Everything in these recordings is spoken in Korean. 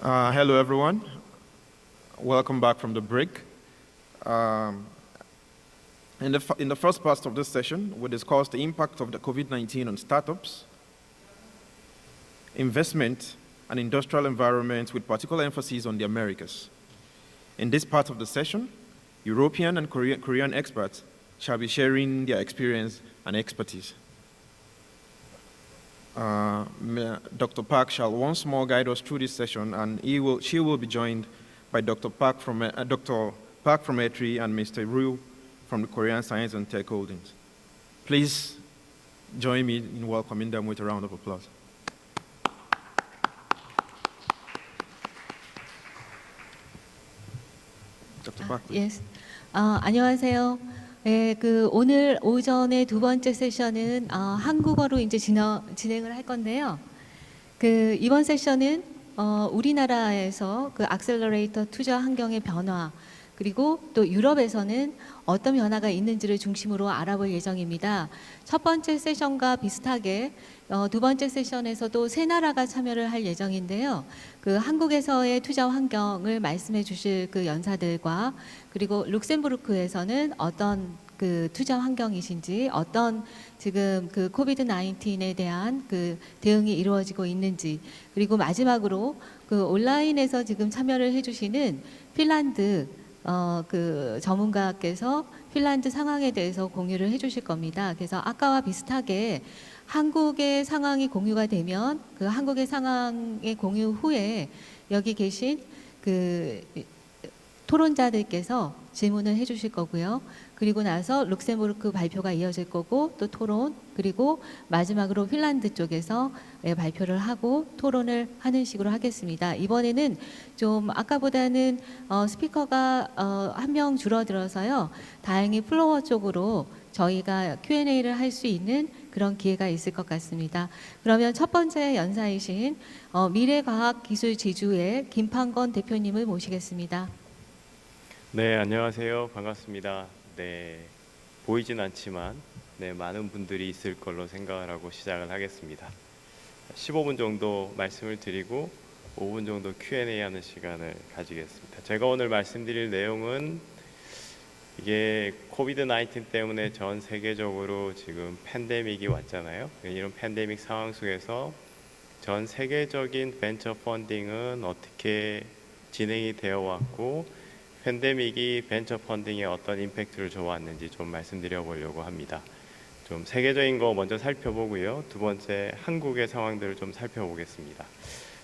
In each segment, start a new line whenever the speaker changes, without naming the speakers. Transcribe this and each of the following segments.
Hello, everyone. Welcome back from the break. Um, in the first part of this session, we discussed the impact of the COVID-19 on startups, investment, and industrial environments with particular emphasis on the Americas. In this part of the session, European and Korean experts shall be sharing their experience and expertise. Dr. Park shall once more guide us through this session, and she will be joined by Dr. Park from ETRI and Mr. Ryu from the Korean Science and Tech Holdings. Please join me in welcoming them with a round of applause. Dr. Park.
Yes. 안녕하세요. 네, 오늘 오전에 두 번째 세션은 한국어로 이제 진행을 할 건데요. 이번 세션은 우리나라에서 액셀러레이터 투자 환경의 변화, 그리고 또 유럽에서는 어떤 변화가 있는지를 중심으로 알아볼 예정입니다. 첫 번째 세션과 비슷하게 두 번째 세션에서도 세 나라가 참여를 할 예정인데요. 한국에서의 투자 환경을 말씀해 주실 연사들과, 그리고 룩셈부르크에서는 어떤 투자 환경이신지, 어떤 지금 코비드 19에 대한 대응이 이루어지고 있는지, 그리고 마지막으로 온라인에서 지금 참여를 해주시는 핀란드 전문가께서 핀란드 상황에 대해서 공유를 해주실 겁니다. 그래서 아까와 비슷하게 한국의 상황이 공유가 되면 한국의 상황의 공유 후에 여기 계신 토론자들께서 질문을 해주실 거고요. 그리고 나서 룩셈부르크 발표가 이어질 거고, 또 토론, 그리고 마지막으로 핀란드 쪽에서 발표를 하고 토론을 하는 식으로 하겠습니다. 이번에는 좀 아까보다는 스피커가 한 명 줄어들어서요. 다행히 플로어 쪽으로 저희가 Q&A를 할 수 있는 그런 기회가 있을 것 같습니다. 그러면 첫 번째 연사이신 미래과학기술지주의 김판건 대표님을 모시겠습니다.
네, 안녕하세요. 반갑습니다. 네, 보이진 않지만 많은 분들이 있을 걸로 생각을 하고 시작을 하겠습니다. 15분 정도 말씀을 드리고 5분 정도 Q&A 하는 시간을 가지겠습니다. 제가 오늘 말씀드릴 내용은 이게 코비드 19 때문에 전 세계적으로 지금 팬데믹이 왔잖아요. 이런 팬데믹 상황 속에서 전 세계적인 벤처 펀딩은 어떻게 진행이 되어 왔고, 팬데믹이 벤처 펀딩에 어떤 임팩트를 줘왔는지 좀 말씀드려 보려고 합니다. 좀 세계적인 거 먼저 살펴보고요. 두 번째, 한국의 상황들을 좀 살펴보겠습니다.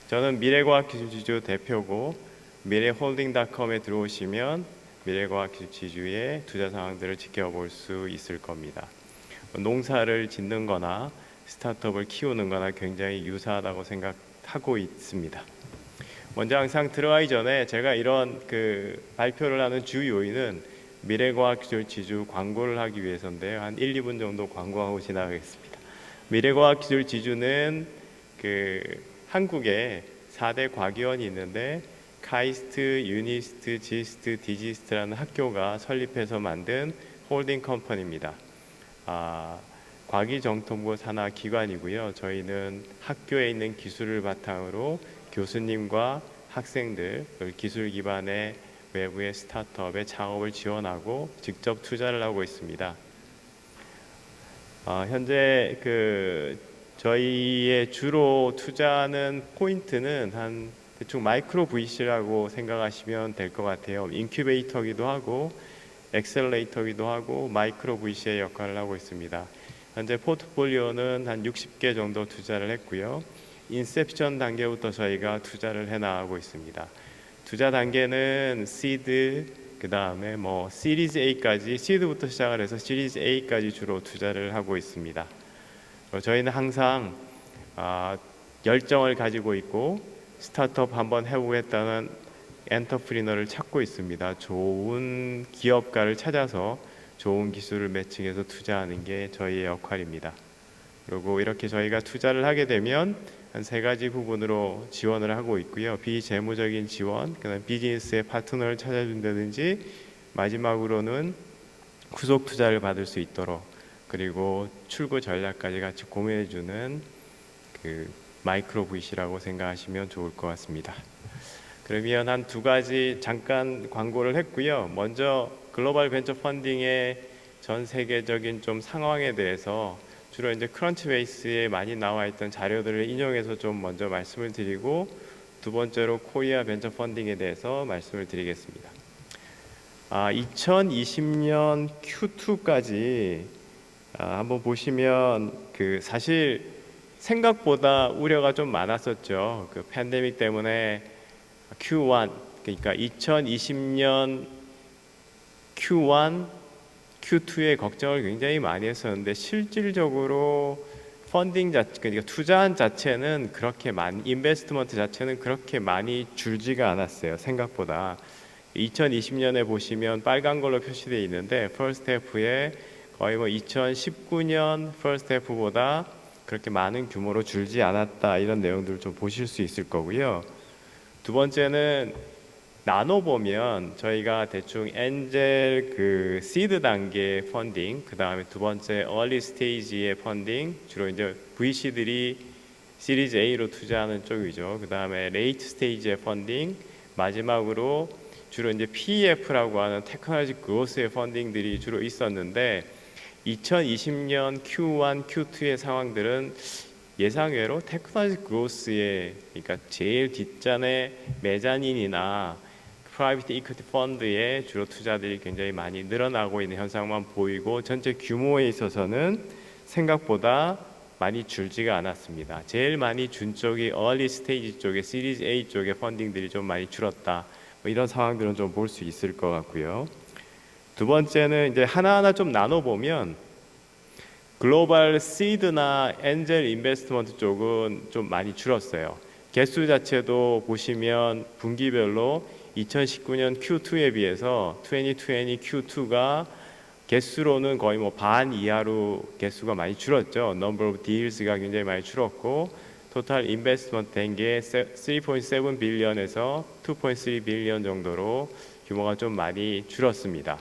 저는 미래과학기술지주 대표고, 미래홀딩닷컴에 들어오시면 미래과학기술지주의 투자 상황들을 지켜볼 수 있을 겁니다. 농사를 짓는 거나 스타트업을 키우는 거나 굉장히 유사하다고 생각하고 있습니다. 먼저 항상 들어가기 전에 제가 이런 발표를 하는 주 요인은 미래과학기술지주 광고를 하기 위해서인데요. 한 1, 2분 정도 광고하고 지나가겠습니다. 미래과학기술지주는 한국에 4대 과기원이 있는데 카이스트, 유니스트, 지스트, 디지스트라는 학교가 설립해서 만든 홀딩 컴퍼니입니다. 과기정통부 산하 기관이고요. 저희는 학교에 있는 기술을 바탕으로 교수님과 학생들, 기술 기반의 외부의 스타트업의 창업을 지원하고 직접 투자를 하고 있습니다. 현재 저희의 주로 투자하는 포인트는 한 대충 마이크로 VC라고 생각하시면 될 것 같아요. 인큐베이터기도 하고 엑셀레이터기도 하고 마이크로 VC의 역할을 하고 있습니다. 현재 포트폴리오는 한 60개 정도 투자를 했고요. 인셉션 단계부터 저희가 투자를 해나가고 있습니다. 투자 단계는 시드, 그 다음에 시리즈 A까지, 시드부터 시작을 해서 시리즈 A까지 주로 투자를 하고 있습니다. 저희는 항상 열정을 가지고 있고 스타트업 한번 해보겠다는 엔터프리너를 찾고 있습니다. 좋은 기업가를 찾아서 좋은 기술을 매칭해서 투자하는 게 저희의 역할입니다. 그리고 이렇게 저희가 투자를 하게 되면 한 3가지 부분으로 지원을 하고 있고요. 비재무적인 지원, 그다음 비즈니스의 파트너를 찾아준다든지, 마지막으로는 후속 투자를 받을 수 있도록, 그리고 출구 전략까지 같이 고민해주는 마이크로 VC라고 생각하시면 좋을 것 같습니다. 그러면 한 두 가지 잠깐 광고를 했고요. 먼저 글로벌 벤처 펀딩의 전 세계적인 좀 상황에 대해서 주로 이제 크런치베이스에 많이 나와 있던 자료들을 인용해서 좀 먼저 말씀을 드리고, 두 번째로 코리아 벤처 펀딩에 대해서 말씀을 드리겠습니다. 2020년 Q2까지 한번 보시면 사실 생각보다 우려가 좀 많았었죠. 그 팬데믹 때문에 Q1, 그러니까 2020년 Q1, Q2에 걱정을 굉장히 많이 했었는데, 실질적으로 펀딩 자체, 그러니까 투자한 자체는 그렇게 많이, 인베스트먼트 자체는 그렇게 많이 줄지가 않았어요. 생각보다. 2020년에 보시면 빨간 걸로 표시되어 있는데, 퍼스트 해프에 거의 2019년 퍼스트 해프보다 그렇게 많은 규모로 줄지 않았다, 이런 내용들을 좀 보실 수 있을 거고요. 두 번째는 나눠보면 저희가 대충 엔젤 시드 단계 펀딩, 그 다음에 두 번째 얼리 스테이지의 펀딩, 주로 이제 VC들이 시리즈 A로 투자하는 쪽이죠. 그 다음에 레이트 스테이지의 펀딩, 마지막으로 주로 이제 PEF라고 하는 테크놀로지 그로스의 펀딩들이 주로 있었는데, 2020년 Q1, Q2의 상황들은 예상외로 테크놀로지 그로스의, 그러니까 제일 뒷전에 메자닌이나 프라이빗 이퀴티 펀드에 주로 투자들이 굉장히 많이 늘어나고 있는 현상만 보이고, 전체 규모에 있어서는 생각보다 많이 줄지가 않았습니다. 제일 많이 준 쪽이 얼리 스테이지 쪽에, 시리즈 A 쪽의 펀딩들이 좀 많이 줄었다, 이런 상황들은 좀 볼 수 있을 것 같고요. 두 번째는 이제 하나하나 좀 나눠보면, 글로벌 시드나 엔젤 인베스트먼트 쪽은 좀 많이 줄었어요. 개수 자체도 보시면 분기별로 2019년 Q2에 비해서 2020 Q2가 개수로는 거의 반 이하로 개수가 많이 줄었죠. Number of deals가 굉장히 많이 줄었고, 토탈 인베스트먼트 된 게 3.7 빌리언에서 2.3 빌리언 정도로 규모가 좀 많이 줄었습니다.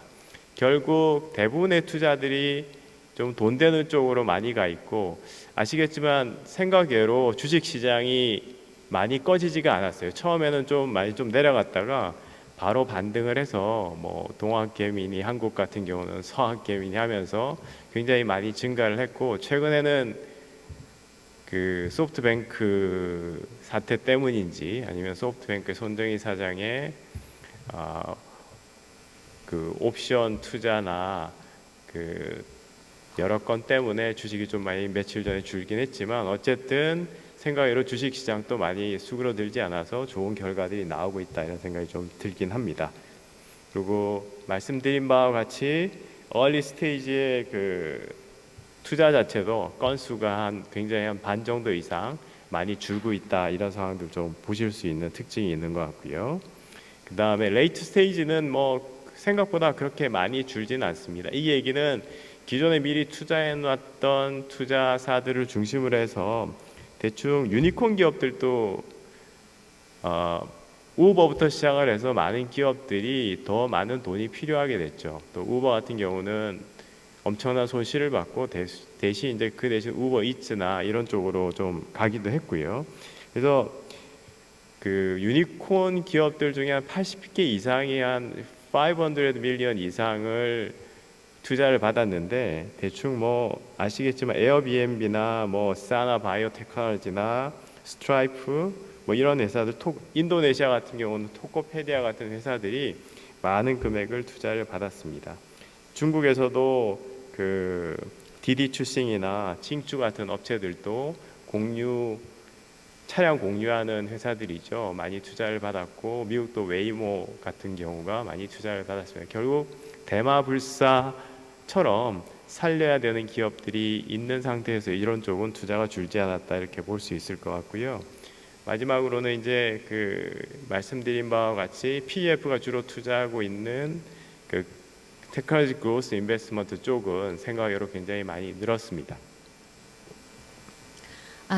결국 대부분의 투자들이 좀 돈 되는 쪽으로 많이 가 있고, 아시겠지만 생각외로 주식시장이 많이 꺼지지가 않았어요. 처음에는 좀 많이 좀 내려갔다가 바로 반등을 해서 동학개미니 한국 같은 경우는 서학개미니 하면서 굉장히 많이 증가를 했고, 최근에는 소프트뱅크 사태 때문인지 아니면 소프트뱅크 손정희 사장의 옵션 투자나 여러 건 때문에 주식이 좀 많이 며칠 전에 줄긴 했지만, 어쨌든 생각외로 주식시장도 많이 수그러들지 않아서 좋은 결과들이 나오고 있다, 이런 생각이 좀 들긴 합니다. 그리고 말씀드린 바와 같이 얼리 스테이지의 투자 자체도 건수가 굉장히 한 반 정도 이상 많이 줄고 있다, 이런 상황들 좀 보실 수 있는 특징이 있는 것 같고요. 그 다음에 레이트 스테이지는 생각보다 그렇게 많이 줄지는 않습니다. 이 얘기는 기존에 미리 투자해 놨던 투자사들을 중심으로 해서 대충 유니콘 기업들도 우버부터 시작을 해서 많은 기업들이 더 많은 돈이 필요하게 됐죠. 또 우버 같은 경우는 엄청난 손실을 받고 대신 이제 그 대신 우버 이츠나 이런 쪽으로 좀 가기도 했고요. 그래서 유니콘 기업들 중에 한 80개 이상이 한 500 밀리언 이상을 투자를 받았는데, 대충 아시겠지만 에어비앤비나 사나 바이오테크놀로지나 스트라이프 이런 회사들, 인도네시아 같은 경우는 토코페디아 같은 회사들이 많은 금액을 투자를 받았습니다. 중국에서도 디디 추싱이나 칭추 같은 업체들도 차량 공유하는 회사들이죠. 많이 투자를 받았고, 미국도 웨이모 같은 경우가 많이 투자를 받았습니다. 결국 대마불사처럼 살려야 되는 기업들이 있는 상태에서 이런 쪽은 투자가 줄지 않았다, 이렇게 볼 수 있을 것 같고요. 마지막으로는 이제 말씀드린 바와 같이 PEF가 주로 투자하고 있는 테크놀로지 그로스 인베스트먼트 쪽은 생각외로 굉장히 많이 늘었습니다.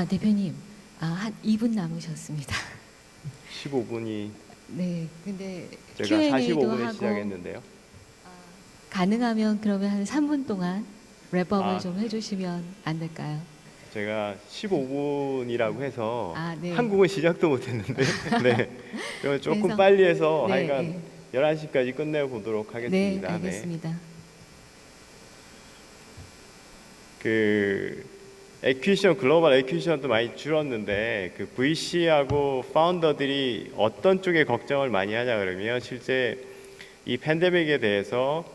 대표님, 한 2분 남으셨습니다.
15분이
네, 근데
제가
Q&A도
45분에
하고
시작했는데요.
가능하면 그러면 한 3분 동안 랩업을
아.
좀 해주시면 안 될까요?
제가 15분이라고 해서
아, 네.
한국은 시작도 못했는데 네. 그럼 조금
그래서-
빨리 해서
네,
하여간
네.
11시까지 끝내보도록
네,
하겠습니다.
알겠습니다.
그 에퀴션 글로벌 에퀴션도 많이 줄었는데 그 VC하고 파운더들이 어떤 쪽에 걱정을 많이 하냐 그러면 실제 이 팬데믹에 대해서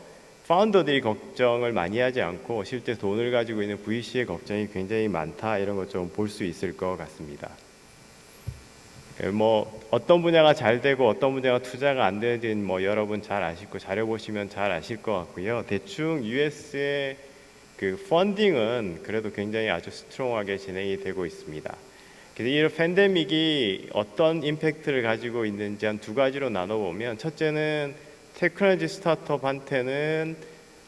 파운더들이 걱정을 많이 하지 않고 실제 돈을 가지고 있는 VC의 걱정이 굉장히 많다 이런 것 좀 볼 수 있을 것 같습니다. 뭐 어떤 분야가 잘 되고 어떤 분야가 투자가 안 되는지는 뭐 여러분 잘 아시고 자료 보시면 잘 아실 것 같고요. 대충 US의 그 펀딩은 그래도 굉장히 아주 스트롱하게 진행이 되고 있습니다. 그래서 이 팬데믹이 어떤 임팩트를 가지고 있는지 한 두 가지로 나눠보면 첫째는 테크놀로지 스타트업한테는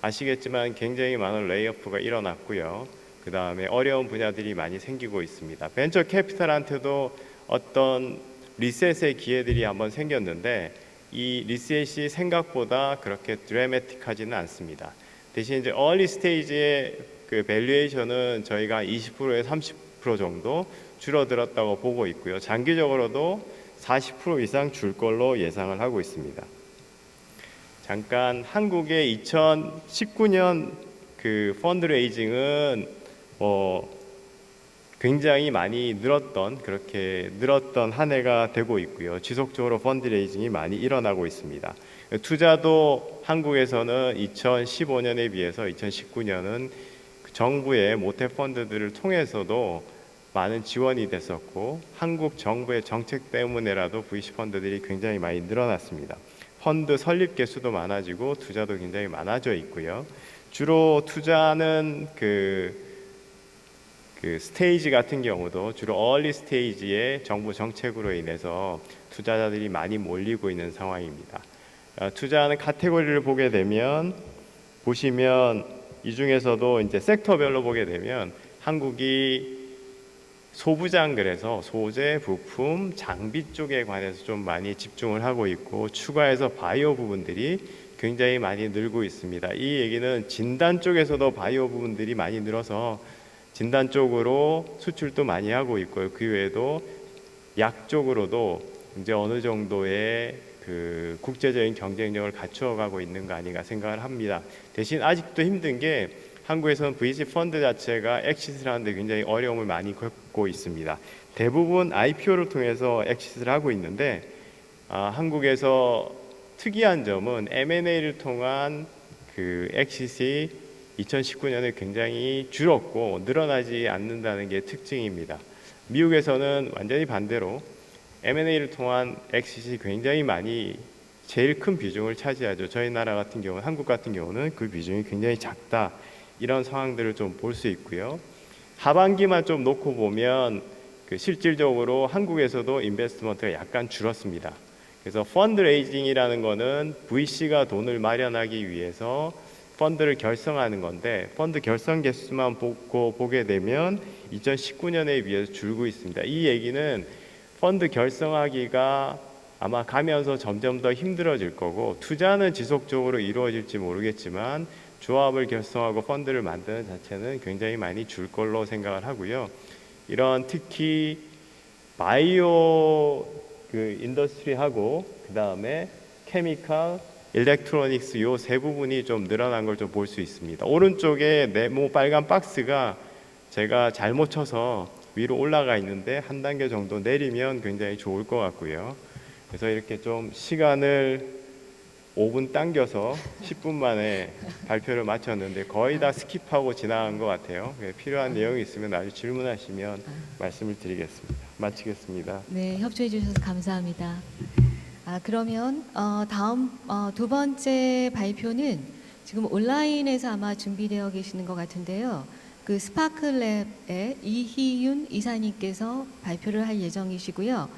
아시겠지만 굉장히 많은 레이오프가 일어났고요. 그 다음에 어려운 분야들이 많이 생기고 있습니다. 벤처 캐피탈한테도 어떤 리셋의 기회들이 한번 생겼는데 이 리셋이 생각보다 그렇게 드라마틱하지는 않습니다. 대신 이제 얼리 스테이지의 그 밸류에이션은 저희가 20%에서 30% 정도 줄어들었다고 보고 있고요. 장기적으로도 40% 이상 줄 걸로 예상을 하고 있습니다. 잠깐 한국의 2019년 그 펀드레이징은 굉장히 많이 그렇게 늘었던 한 해가 되고 있고요. 지속적으로 펀드레이징이 많이 일어나고 있습니다. 투자도 한국에서는 2015년에 비해서 2019년은 정부의 모태 펀드들을 통해서도 많은 지원이 됐었고 한국 정부의 정책 때문에라도 VC 펀드들이 굉장히 많이 늘어났습니다. 펀드 설립 개수도 많아지고 투자도 굉장히 많아져 있고요. 주로 투자는 그 스테이지 같은 경우도 주로 얼리 스테이지의 정부 정책으로 인해서 투자자들이 많이 몰리고 있는 상황입니다. 투자하는 카테고리를 보게 되면 보시면 이 중에서도 이제 섹터별로 보게 되면 한국이 소부장 그래서 소재, 부품, 장비 쪽에 관해서 좀 많이 집중을 하고 있고 추가해서 바이오 부분들이 굉장히 많이 늘고 있습니다. 이 얘기는 진단 쪽에서도 바이오 부분들이 많이 늘어서 진단 쪽으로 수출도 많이 하고 있고요. 그 외에도 약 쪽으로도 이제 어느 정도의 그 국제적인 경쟁력을 갖추어가고 있는 거 아닌가 생각을 합니다. 대신 아직도 힘든 게 한국에서는 VC 펀드 자체가 엑시트를 하는데 굉장히 어려움을 많이 겪고 있습니다. 대부분 IPO를 통해서 엑시트를 하고 있는데 한국에서 특이한 점은 M&A를 통한 그 엑시트이 2019년에 굉장히 줄었고 늘어나지 않는다는 게 특징입니다. 미국에서는 완전히 반대로 M&A를 통한 엑시트이 굉장히 많이 제일 큰 비중을 차지하죠. 저희 나라 같은 경우는 한국 같은 경우는 그 비중이 굉장히 작다. 이런 상황들을 좀 볼 수 있고요. 하반기만 좀 놓고 보면 그 실질적으로 한국에서도 인베스트먼트가 약간 줄었습니다. 그래서 펀드레이징이라는 거는 VC가 돈을 마련하기 위해서 펀드를 결성하는 건데 펀드 결성 개수만 보게 되면 2019년에 비해서 줄고 있습니다. 이 얘기는 펀드 결성하기가 아마 가면서 점점 더 힘들어질 거고 투자는 지속적으로 이루어질지 모르겠지만 조합을 결성하고 펀드를 만드는 자체는 굉장히 많이 줄 걸로 생각을 하고요. 이런 특히 바이오 그 인더스트리하고 그 다음에 케미칼, 일렉트로닉스 요 세 부분이 좀 늘어난 걸 좀 볼 수 있습니다. 오른쪽에 네모 빨간 박스가 제가 잘못 쳐서 위로 올라가 있는데 한 단계 정도 내리면 굉장히 좋을 것 같고요. 그래서 이렇게 좀 시간을 5분 당겨서 10분 만에 발표를 마쳤는데 거의 다 스킵하고 지나간 것 같아요. 필요한 내용이 있으면 나중에 질문하시면 말씀을 드리겠습니다. 마치겠습니다.
네, 협조해 주셔서 감사합니다. 그러면 다음 두 번째 발표는 지금 온라인에서 아마 준비되어 계시는 것 같은데요. 그 스파클랩의 이희윤 이사님께서 발표를 할 예정이시고요.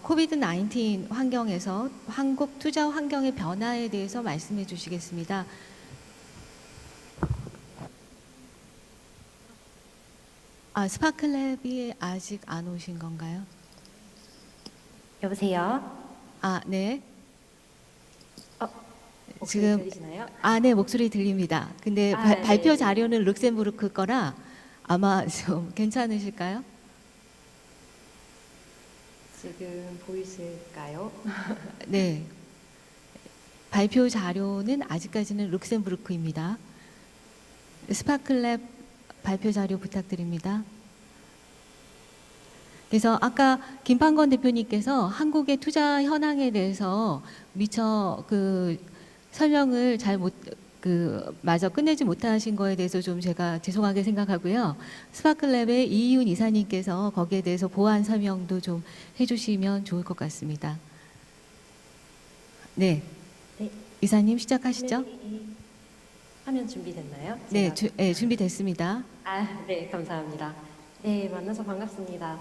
코비드 19 환경에서 한국 투자 환경의 변화에 대해서 말씀해 주시겠습니다. 스파클랩이 아직 안 오신 건가요?
여보세요?
네.
목소리
지금
들리시나요?
네, 목소리 들립니다. 근데
네,
발표
네.
자료는 룩셈부르크 거라 아마 좀 괜찮으실까요?
지금 보이실까요?
네. 발표 자료는 아직까지는 룩셈부르크입니다. 스파클랩 발표 자료 부탁드립니다. 그래서 아까 김판건 대표님께서 한국의 투자 현황에 대해서 미처 그 설명을 잘 못, 마저 끝내지 못하신 거에 대해서 좀 제가 죄송하게 생각하고요. 스파클랩의 이희훈 이사님께서 거기에 대해서 보완 설명도 좀 해주시면 좋을 것 같습니다. 네.
네.
이사님 시작하시죠.
화면 준비됐나요?
네,
제가-
네, 준비됐습니다.
네, 감사합니다. 네, 만나서 반갑습니다.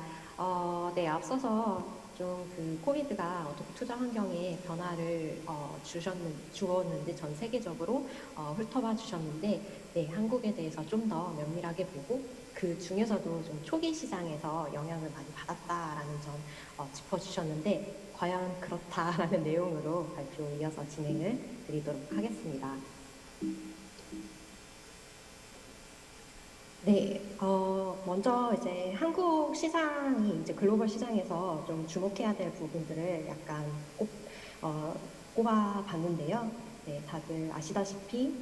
네, 앞서서 좀 그 코비드가 어떻게 투자 환경에 변화를 주었는지 전 세계적으로 훑어봐 주셨는데, 네, 한국에 대해서 좀 더 면밀하게 보고 그 중에서도 좀 초기 시장에서 영향을 많이 받았다라는 점 짚어주셨는데, 과연 그렇다라는 내용으로 발표 이어서 진행을 드리도록 하겠습니다. 네, 먼저 이제 한국 시장이 이제 글로벌 시장에서 좀 주목해야 될 부분들을 약간 꼽아봤는데요. 네, 다들 아시다시피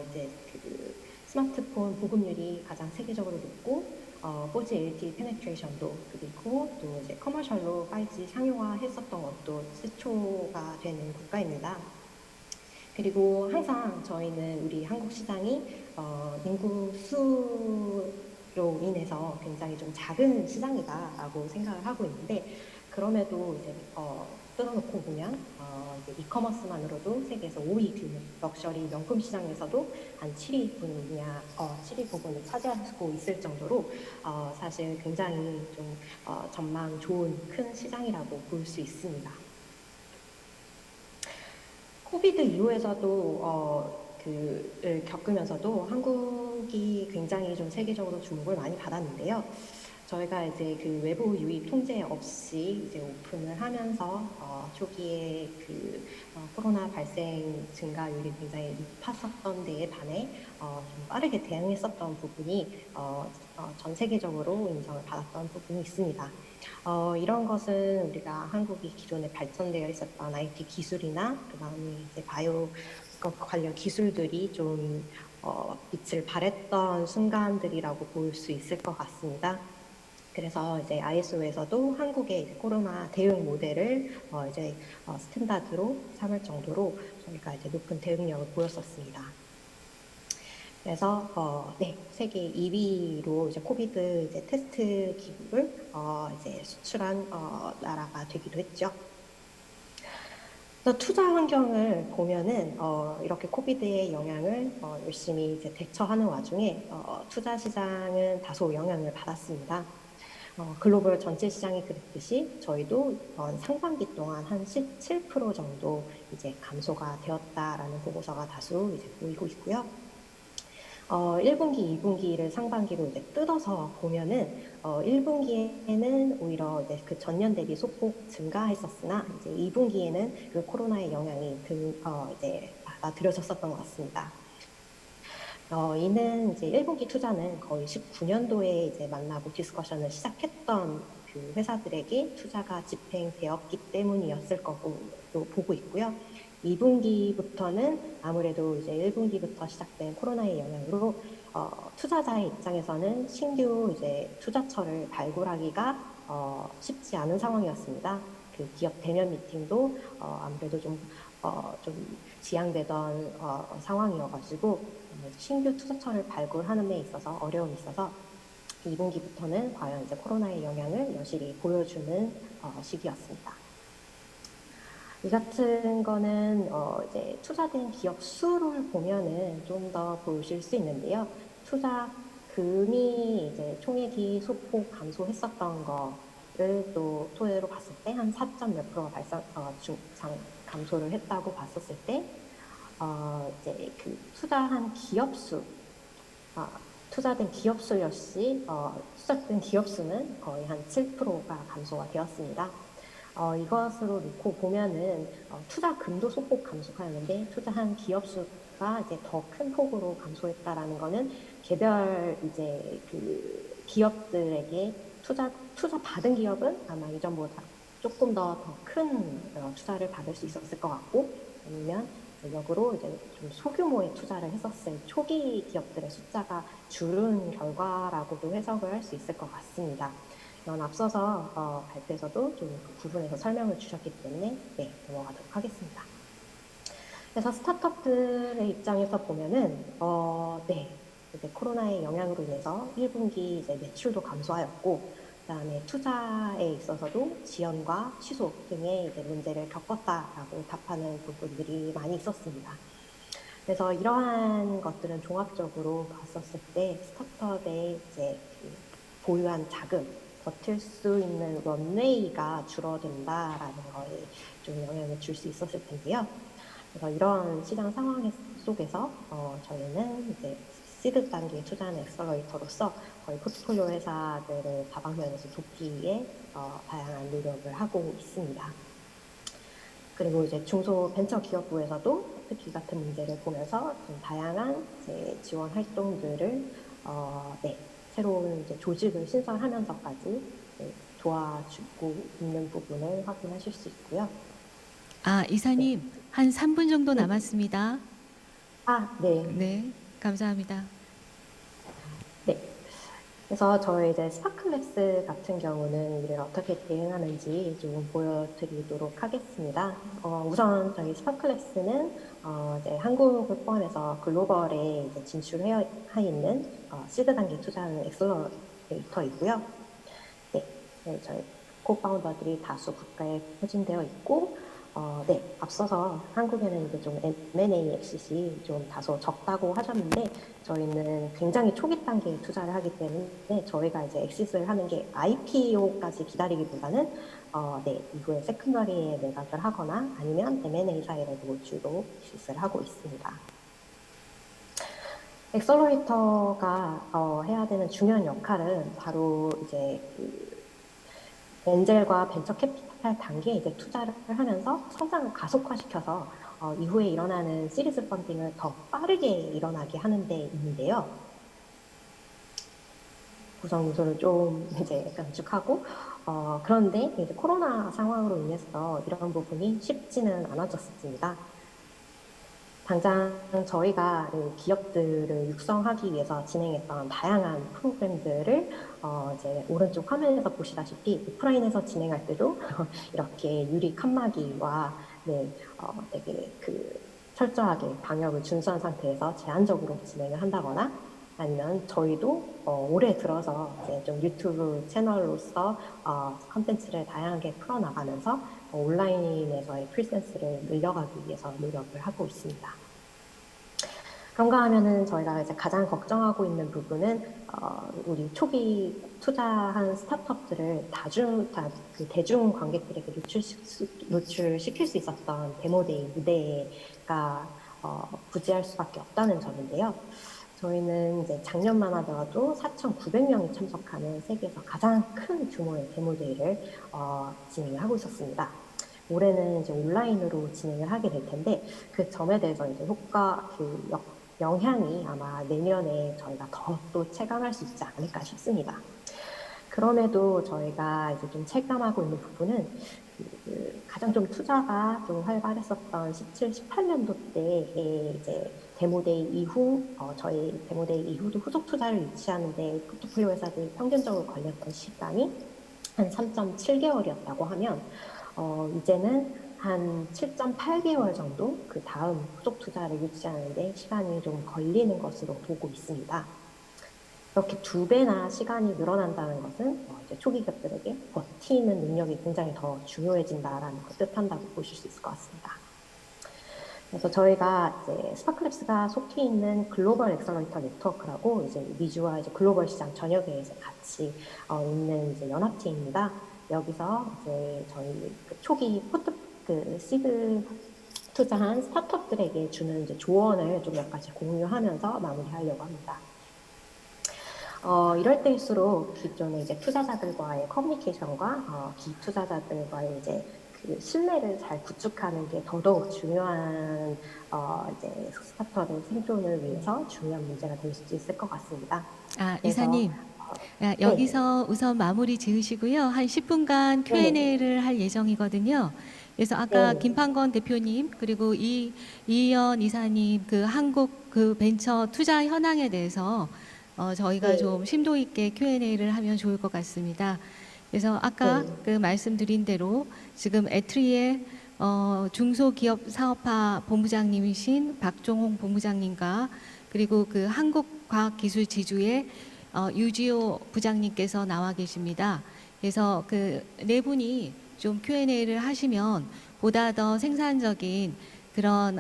이제 그 스마트폰 보급률이 가장 세계적으로 높고 4G LTE 페네트레이션도 그리고 또 이제 커머셜로 5G 상용화했었던 것도 최초가 되는 국가입니다. 그리고 항상 저희는 우리 한국 시장이 인구 수로 인해서 굉장히 좀 작은 시장이다라고 생각을 하고 있는데, 그럼에도 이제 뜯어놓고 보면 이제 이커머스만으로도 세계에서 5위 규모 럭셔리 명품 시장에서도 한 7위 분야 7위 부분을 차지하고 있을 정도로 사실 굉장히 좀 전망 좋은 큰 시장이라고 볼 수 있습니다. 코비드 이후에서도 그를 겪으면서도 한국이 굉장히 좀 세계적으로 주목을 많이 받았는데요. 저희가 이제 그 외부 유입 통제 없이 이제 오픈을 하면서 초기에 그 코로나 발생 증가율이 굉장히 높았었던 데에 반해 좀 빠르게 대응했었던 부분이 전 세계적으로 인정을 받았던 부분이 있습니다. 이런 것은 우리가 한국이 기존에 발전되어 있었던 IT 기술이나 그다음에 이제 바이오 관련 기술들이 좀 빛을 발했던 순간들이라고 볼 수 있을 것 같습니다. 그래서 이제 ISO에서도 한국의 이제 코로나 대응 모델을 이제 스탠다드로 삼을 정도로 저희가 이제 높은 대응력을 보였었습니다. 그래서 네, 세계 2위로 이제 코비드 이제 테스트 기구를 이제 수출한 나라가 되기도 했죠. 그래서 투자 환경을 보면은 이렇게 코비드의 영향을 열심히 이제 대처하는 와중에 투자 시장은 다소 영향을 받았습니다. 글로벌 전체 시장이 그랬듯이 저희도 상반기 동안 한 17% 정도 이제 감소가 되었다라는 보고서가 다수 이제 보이고 있고요. 1분기, 2분기를 상반기로 이제 뜯어서 보면은 1분기에는 오히려 이제 그 전년 대비 소폭 증가했었으나 이제 2분기에는 그 코로나의 영향이 이제 받아들여졌었던 것 같습니다. 이는 이제 1분기 투자는 거의 19년도에 이제 만나고 디스커션을 시작했던 그 회사들에게 투자가 집행되었기 때문이었을 거고 보고 있고요. 2분기부터는 아무래도 이제 1분기부터 시작된 코로나의 영향으로 투자자의 입장에서는 신규 이제 투자처를 발굴하기가 쉽지 않은 상황이었습니다. 그 기업 대면 미팅도 아무래도 좀 지양되던 상황이어가지고 신규 투자처를 발굴하는 데 있어서 어려움이 있어서 2분기부터는 과연 이제 코로나의 영향을 여실히 보여주는 시기였습니다. 이 같은 거는 이제 투자된 기업 수를 보면은 좀 더 보실 수 있는데요. 투자금이 이제 총액이 소폭 감소했었던 거를 또 토대로 봤을 때 한 4.몇 프로가 감소를 했다고 봤었을 때 이제 그 투자한 기업 수, 투자된 기업 수 역시 투자된 기업 수는 거의 한 7%가 감소가 되었습니다. 이것으로 놓고 보면은 투자금도 소폭 감소하였는데 투자한 기업 수가 이제 더 큰 폭으로 감소했다라는 거는 개별 이제 그 기업들에게 투자 받은 기업은 아마 이전보다 조금 더 큰 투자를 받을 수 있었을 것 같고, 아니면 역으로 이제 좀 소규모의 투자를 했었을 초기 기업들의 숫자가 줄은 결과라고도 해석을 할 수 있을 것 같습니다. 이건 앞서서 발표에서도 좀 그 부분에서 설명을 주셨기 때문에 네, 넘어가도록 하겠습니다. 그래서 스타트업들의 입장에서 보면은 네, 이제 코로나의 영향으로 인해서 1분기 이제 매출도 감소하였고, 그다음에 투자에 있어서도 지연과 취소 등의 이제 문제를 겪었다라고 답하는 부분들이 많이 있었습니다. 그래서 이러한 것들은 종합적으로 봤었을 때 스타트업의 이제 그 보유한 자금, 버틸 수 있는 런웨이가 줄어든다라는 거에 좀 영향을 줄 수 있었을 텐데요. 그래서 이런 시장 상황 속에서 저희는 이제 시드 단계에 투자하는 엑셀러레이터로서 거의 포트폴리오 회사들을 다방면에서 돕기에 다양한 노력을 하고 있습니다. 그리고 이제 중소 벤처 기업부에서도 특히 같은 문제를 보면서 좀 다양한 이제 지원 활동들을 네, 새로운 이제 조직을 신설하면서까지 네, 도와주고 있는 부분을 확인하실 수 있고요.
이사님, 한 3분 정도 남았습니다.
네.
네, 감사합니다.
네. 그래서 저희 이제 스파클랩스 같은 경우는 이를 어떻게 대응하는지 좀 보여드리도록 하겠습니다. 우선 저희 스파클랩스는 이제 한국을 포함해서 글로벌에 이제 진출해 있는 시드 단계 투자하는 엑셀러레이터이고요. 네, 저희 코파운더들이 다수 국가에 포진되어 있고, 네, 앞서서 한국에는 이제 좀 M&A 엑싯이 좀 다소 적다고 하셨는데, 저희는 굉장히 초기 단계에 투자를 하기 때문에 저희가 이제 엑싯을 하는 게 IPO까지 기다리기보다는 네, 이후에 세컨더리에 매각을 하거나 아니면 M&A 사이에도 주로 엑싯을 하고 있습니다. 엑셀러레이터가 해야 되는 중요한 역할은 바로 이제 그 엔젤과 벤처 캐피탈 단계에 이제 투자를 하면서 성장을 가속화시켜서 이후에 일어나는 시리즈 펀딩을 더 빠르게 일어나게 하는 데 있는데요. 구성 요소를 좀 이제 감축하고 그런데 이제 코로나 상황으로 인해서 이런 부분이 쉽지는 않아졌습니다. 당장 저희가 기업들을 육성하기 위해서 진행했던 다양한 프로그램들을 이제 오른쪽 화면에서 보시다시피 오프라인에서 진행할 때도 이렇게 유리 칸막이와 네, 되게 그 철저하게 방역을 준수한 상태에서 제한적으로 진행을 한다거나 아니면 저희도 올해 들어서 이제 좀 유튜브 채널로서 컨텐츠를 다양하게 풀어나가면서 온라인에서의 프리센스를 늘려가기 위해서 노력을 하고 있습니다. 그런가 하면은 저희가 이제 가장 걱정하고 있는 부분은 우리 초기 투자한 스타트업들을 그 대중 관객들에게 노출시킬 수 있었던 데모데이 무대가 부재할 수밖에 없다는 점인데요. 저희는 이제 작년만 하더라도 4,900명이 참석하는 세계에서 가장 큰 규모의 데모데이를 진행하고 있었습니다. 올해는 이제 온라인으로 진행을 하게 될 텐데 그 점에 대해서 이제 영향이 아마 내년에 저희가 더 또 체감할 수 있지 않을까 싶습니다. 그럼에도 저희가 이제 좀 체감하고 있는 부분은 가장 좀 투자가 좀 활발했었던 17, 18년도 때에 이제 데모데이 이후 저희 데모데이 이후도 후속 투자를 유치하는데 포트폴리오 회사들이 평균적으로 걸렸던 시간이 한 3.7개월이었다고 하면 이제는 한 7.8개월 정도 그 다음 후속 투자를 유치하는데 시간이 좀 걸리는 것으로 보고 있습니다. 이렇게 2배나 시간이 늘어난다는 것은 이제 초기 기업들에게 버티는 능력이 굉장히 더 중요해진다라는 걸 뜻한다고 보실 수 있을 것 같습니다. 그래서 저희가 이제 스파클랩스가 속해 있는 글로벌 엑셀러레이터 네트워크라고 이제 미주와 이제 글로벌 시장 전역에 이제 같이 있는 이제 연합체입니다. 여기서 이제 저희 그 초기 시드 투자한 스타트업들에게 주는 이제 조언을 좀 몇 가지 공유하면서 마무리하려고 합니다. 이럴 때일수록 기존의 이제 투자자들과의 커뮤니케이션과 기투자자들과의 이제 그 그 신뢰를 잘 구축하는 게 더더욱 중요한 이제 스타트업의 생존을 위해서 중요한 문제가 될 수도 있을 것 같습니다.
아,
그래서
이사님.
네,
여기서 우선 마무리 지으시고요. 한 10분간
네네.
Q&A를 할 예정이거든요. 그래서 아까
네네.
김판건 대표님 그리고 이현 이사님 그 한국 그 벤처 투자 현황에 대해서 저희가
네.
좀 심도 있게 Q&A를 하면 좋을 것 같습니다. 그래서 아까
네.
그 말씀드린 대로 지금 에트리의 중소기업 사업화 본부장님이신 박종홍 본부장님과 그리고 그 한국과학기술지주의 유지호 부장님께서 나와 계십니다. 그래서 그 네 분이 좀 Q&A를 하시면 보다 더 생산적인 그런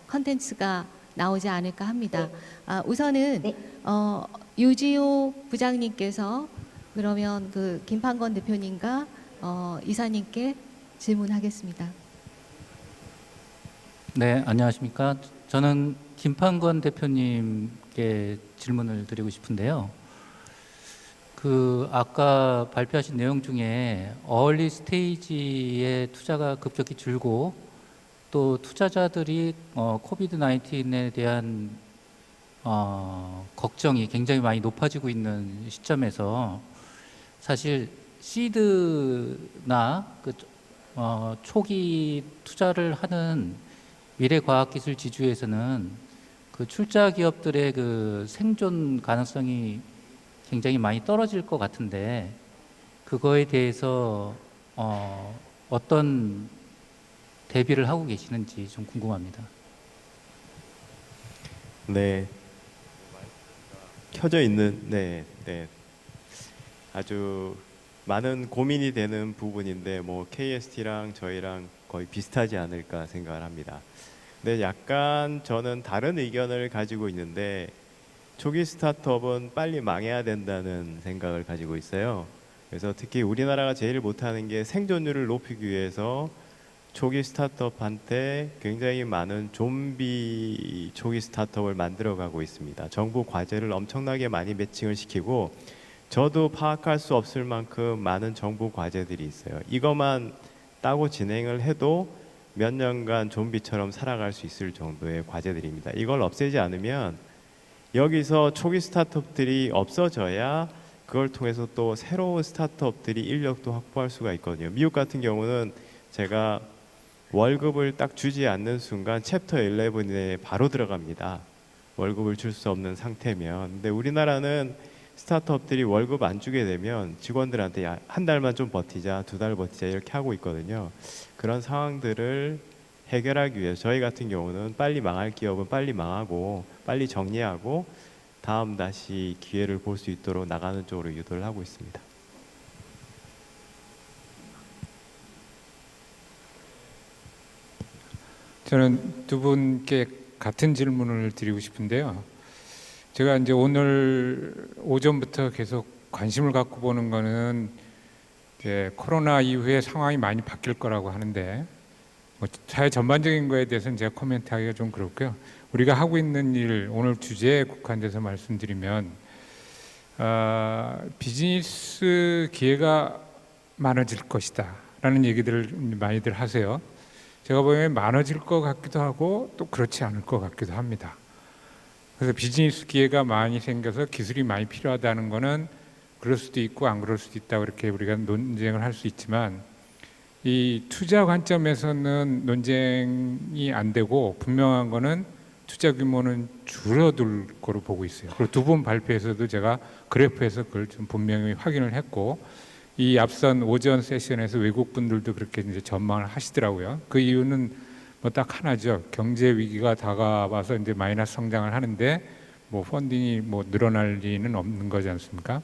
컨텐츠가 나오지 않을까 합니다. 우선은
네.
유지호 부장님께서 그러면 그 김판건 대표님과 이사님께 질문하겠습니다.
네, 안녕하십니까. 저는 김판건 대표님께 질문을 드리고 싶은데요. 그 아까 발표하신 내용 중에 얼리 스테이지의 투자가 급격히 줄고 또 투자자들이 코비드 19에 대한 걱정이 굉장히 많이 높아지고 있는 시점에서 사실 시드나 그 초기 투자를 하는 미래과학기술 지주에서는 그 출자 기업들의 그 생존 가능성이 굉장히 많이 떨어질 것 같은데 그거에 대해서 어떤 대비를 하고 계시는지 좀 궁금합니다.
네, 켜져 있는 네, 네. 아주 많은 고민이 되는 부분인데 뭐 KST랑 저희랑 거의 비슷하지 않을까 생각을 합니다. 근데 약간 저는 다른 의견을 가지고 있는데 초기 스타트업은 빨리 망해야 된다는 생각을 가지고 있어요. 그래서 특히 우리나라가 제일 못하는 게 생존율을 높이기 위해서 초기 스타트업한테 굉장히 많은 좀비 초기 스타트업을 만들어가고 있습니다. 정부 과제를 엄청나게 많이 매칭을 시키고 저도 파악할 수 없을 만큼 많은 정부 과제들이 있어요. 이것만 따고 진행을 해도 몇 년간 좀비처럼 살아갈 수 있을 정도의 과제들입니다. 이걸 없애지 않으면 여기서 초기 스타트업들이 없어져야 그걸 통해서 또 새로운 스타트업들이 인력도 확보할 수가 있거든요. 미국 같은 경우는 제가 월급을 딱 주지 않는 순간 챕터 11에 바로 들어갑니다. 월급을 줄 수 없는 상태면. 근데 우리나라는 스타트업들이 월급 안 주게 되면 직원들한테 야, 한 달만 좀 버티자, 두 달 버티자 이렇게 하고 있거든요. 그런 상황들을 해결하기 위해서 저희 같은 경우는 빨리 망할 기업은 빨리 망하고 빨리 정리하고 다음 다시 기회를 볼 수 있도록 나가는 쪽으로 유도를 하고 있습니다.
저는 두 분께 같은 질문을 드리고 싶은데요. 제가 이제 오늘 오전부터 계속 관심을 갖고 보는 거는 이제 코로나 이후에 상황이 많이 바뀔 거라고 하는데 뭐 사회 전반적인 거에 대해서는 제가 코멘트하기가 좀 그렇고요. 우리가 하고 있는 일 오늘 주제에 국한돼서 말씀드리면 비즈니스 기회가 많아질 것이다 라는 얘기들을 많이들 하세요. 제가 보기엔 많아질 것 같기도 하고 또 그렇지 않을 것 같기도 합니다. 그래서 비즈니스 기회가 많이 생겨서 기술이 많이 필요하다는 거는 그럴 수도 있고 안 그럴 수도 있다고 이렇게 우리가 논쟁을 할 수 있지만 이 투자 관점에서는 논쟁이 안 되고 분명한 거는 투자 규모는 줄어들 거로 보고 있어요. 그리고 두 번 발표에서도 제가 그래프에서 그걸 좀 분명히 확인을 했고 이 앞선 오전 세션에서 외국 분들도 그렇게 이제 전망을 하시더라고요. 그 이유는 뭐 딱 하나죠. 경제 위기가 다가와서 이제 마이너스 성장을 하는데 뭐 펀딩이 뭐 늘어날 리는 없는 거지 않습니까?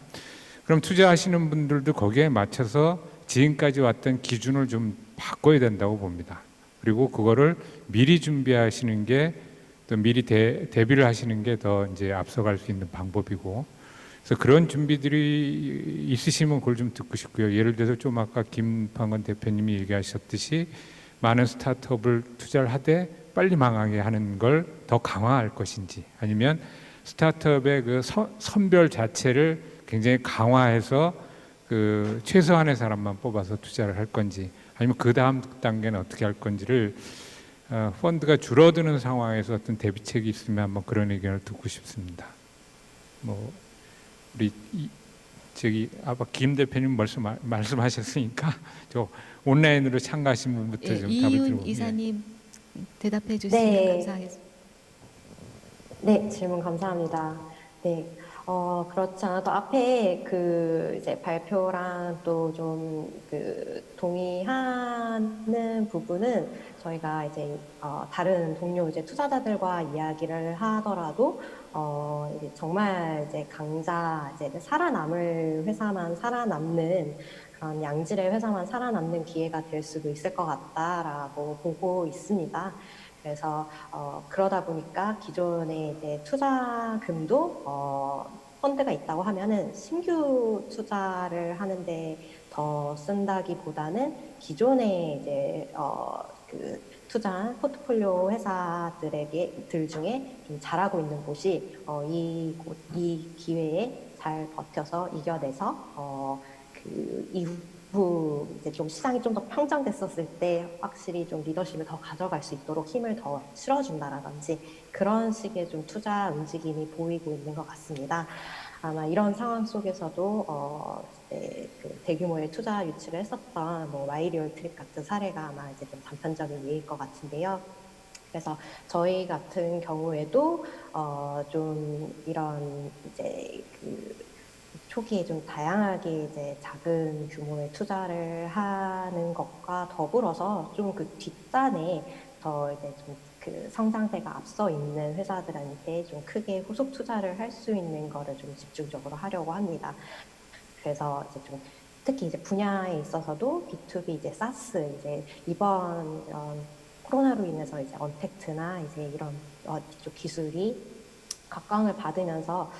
그럼 투자하시는 분들도 거기에 맞춰서 지금까지 왔던 기준을 좀 바꿔야 된다고 봅니다. 그리고 그거를 미리 준비하시는 게 또 미리 대비를 하시는 게 더 이제 앞서갈 수 있는 방법이고, 그래서 그런 준비들이 있으시면 그걸 좀 듣고 싶고요. 예를 들어서 좀 아까 김판건 대표님이 얘기하셨듯이 많은 스타트업을 투자를 하되 빨리 망하게 하는 걸 더 강화할 것인지, 아니면 스타트업의 그 선별 자체를 굉장히 강화해서 그 최소한의 사람만 뽑아서 투자를 할 건지, 아니면 그 다음 단계는 어떻게 할 건지를 펀드가 줄어드는 상황에서 어떤 대비책이 있으면 한번 그런 의견을 듣고 싶습니다. 뭐 우리 아까 김 대표님 말씀하셨으니까 저 온라인으로 참가하신 분부터
예,
좀 답을
이윤
들어보면.
이사님 대답해 주시면
네.
감사하겠습니다.
네, 질문 감사합니다. 네, 그렇지 않아도 앞에 그 이제 발표랑 또 좀 그 동의하는 부분은 저희가 이제 다른 동료 이제 투자자들과 이야기를 하더라도 이제 정말 이제 강자 이제 살아남을 회사만 살아남는 그런 양질의 회사만 살아남는 기회가 될 수도 있을 것 같다라고 보고 있습니다. 그래서 그러다 보니까 기존의 이제 투자금도 펀드가 있다고 하면은 신규 투자를 하는데 더 쓴다기보다는 기존의 이제 그 투자한 포트폴리오 회사들 중에 좀 잘하고 있는 곳이 이 기회에 잘 버텨서 이겨내서 그 이후 이제 좀 시장이 좀 더 평정됐었을 때 확실히 좀 리더십을 더 가져갈 수 있도록 힘을 더 실어준다라든지 그런 식의 좀 투자 움직임이 보이고 있는 것 같습니다. 아마 이런 상황 속에서도 이제 그 대규모의 투자 유치를 했었던 뭐 와이리올 트립 같은 사례가 아마 이제 좀 단편적인 예일 것 같은데요. 그래서 저희 같은 경우에도 좀 이런 이제 그 초기에 좀 다양하게 이제 작은 규모의 투자를 하는 것과 더불어서 좀 그 뒷단에 더 이제 좀 그 성장세가 앞서 있는 회사들한테 좀 크게 후속 투자를 할 수 있는 거를 좀 집중적으로 하려고 합니다. 그래서 이제 좀 특히 이제 분야에 있어서도 B2B 이제 사스 이제 이번 코로나로 인해서 이제 언택트나 이제 이런 이쪽 기술이 각광을 받으면서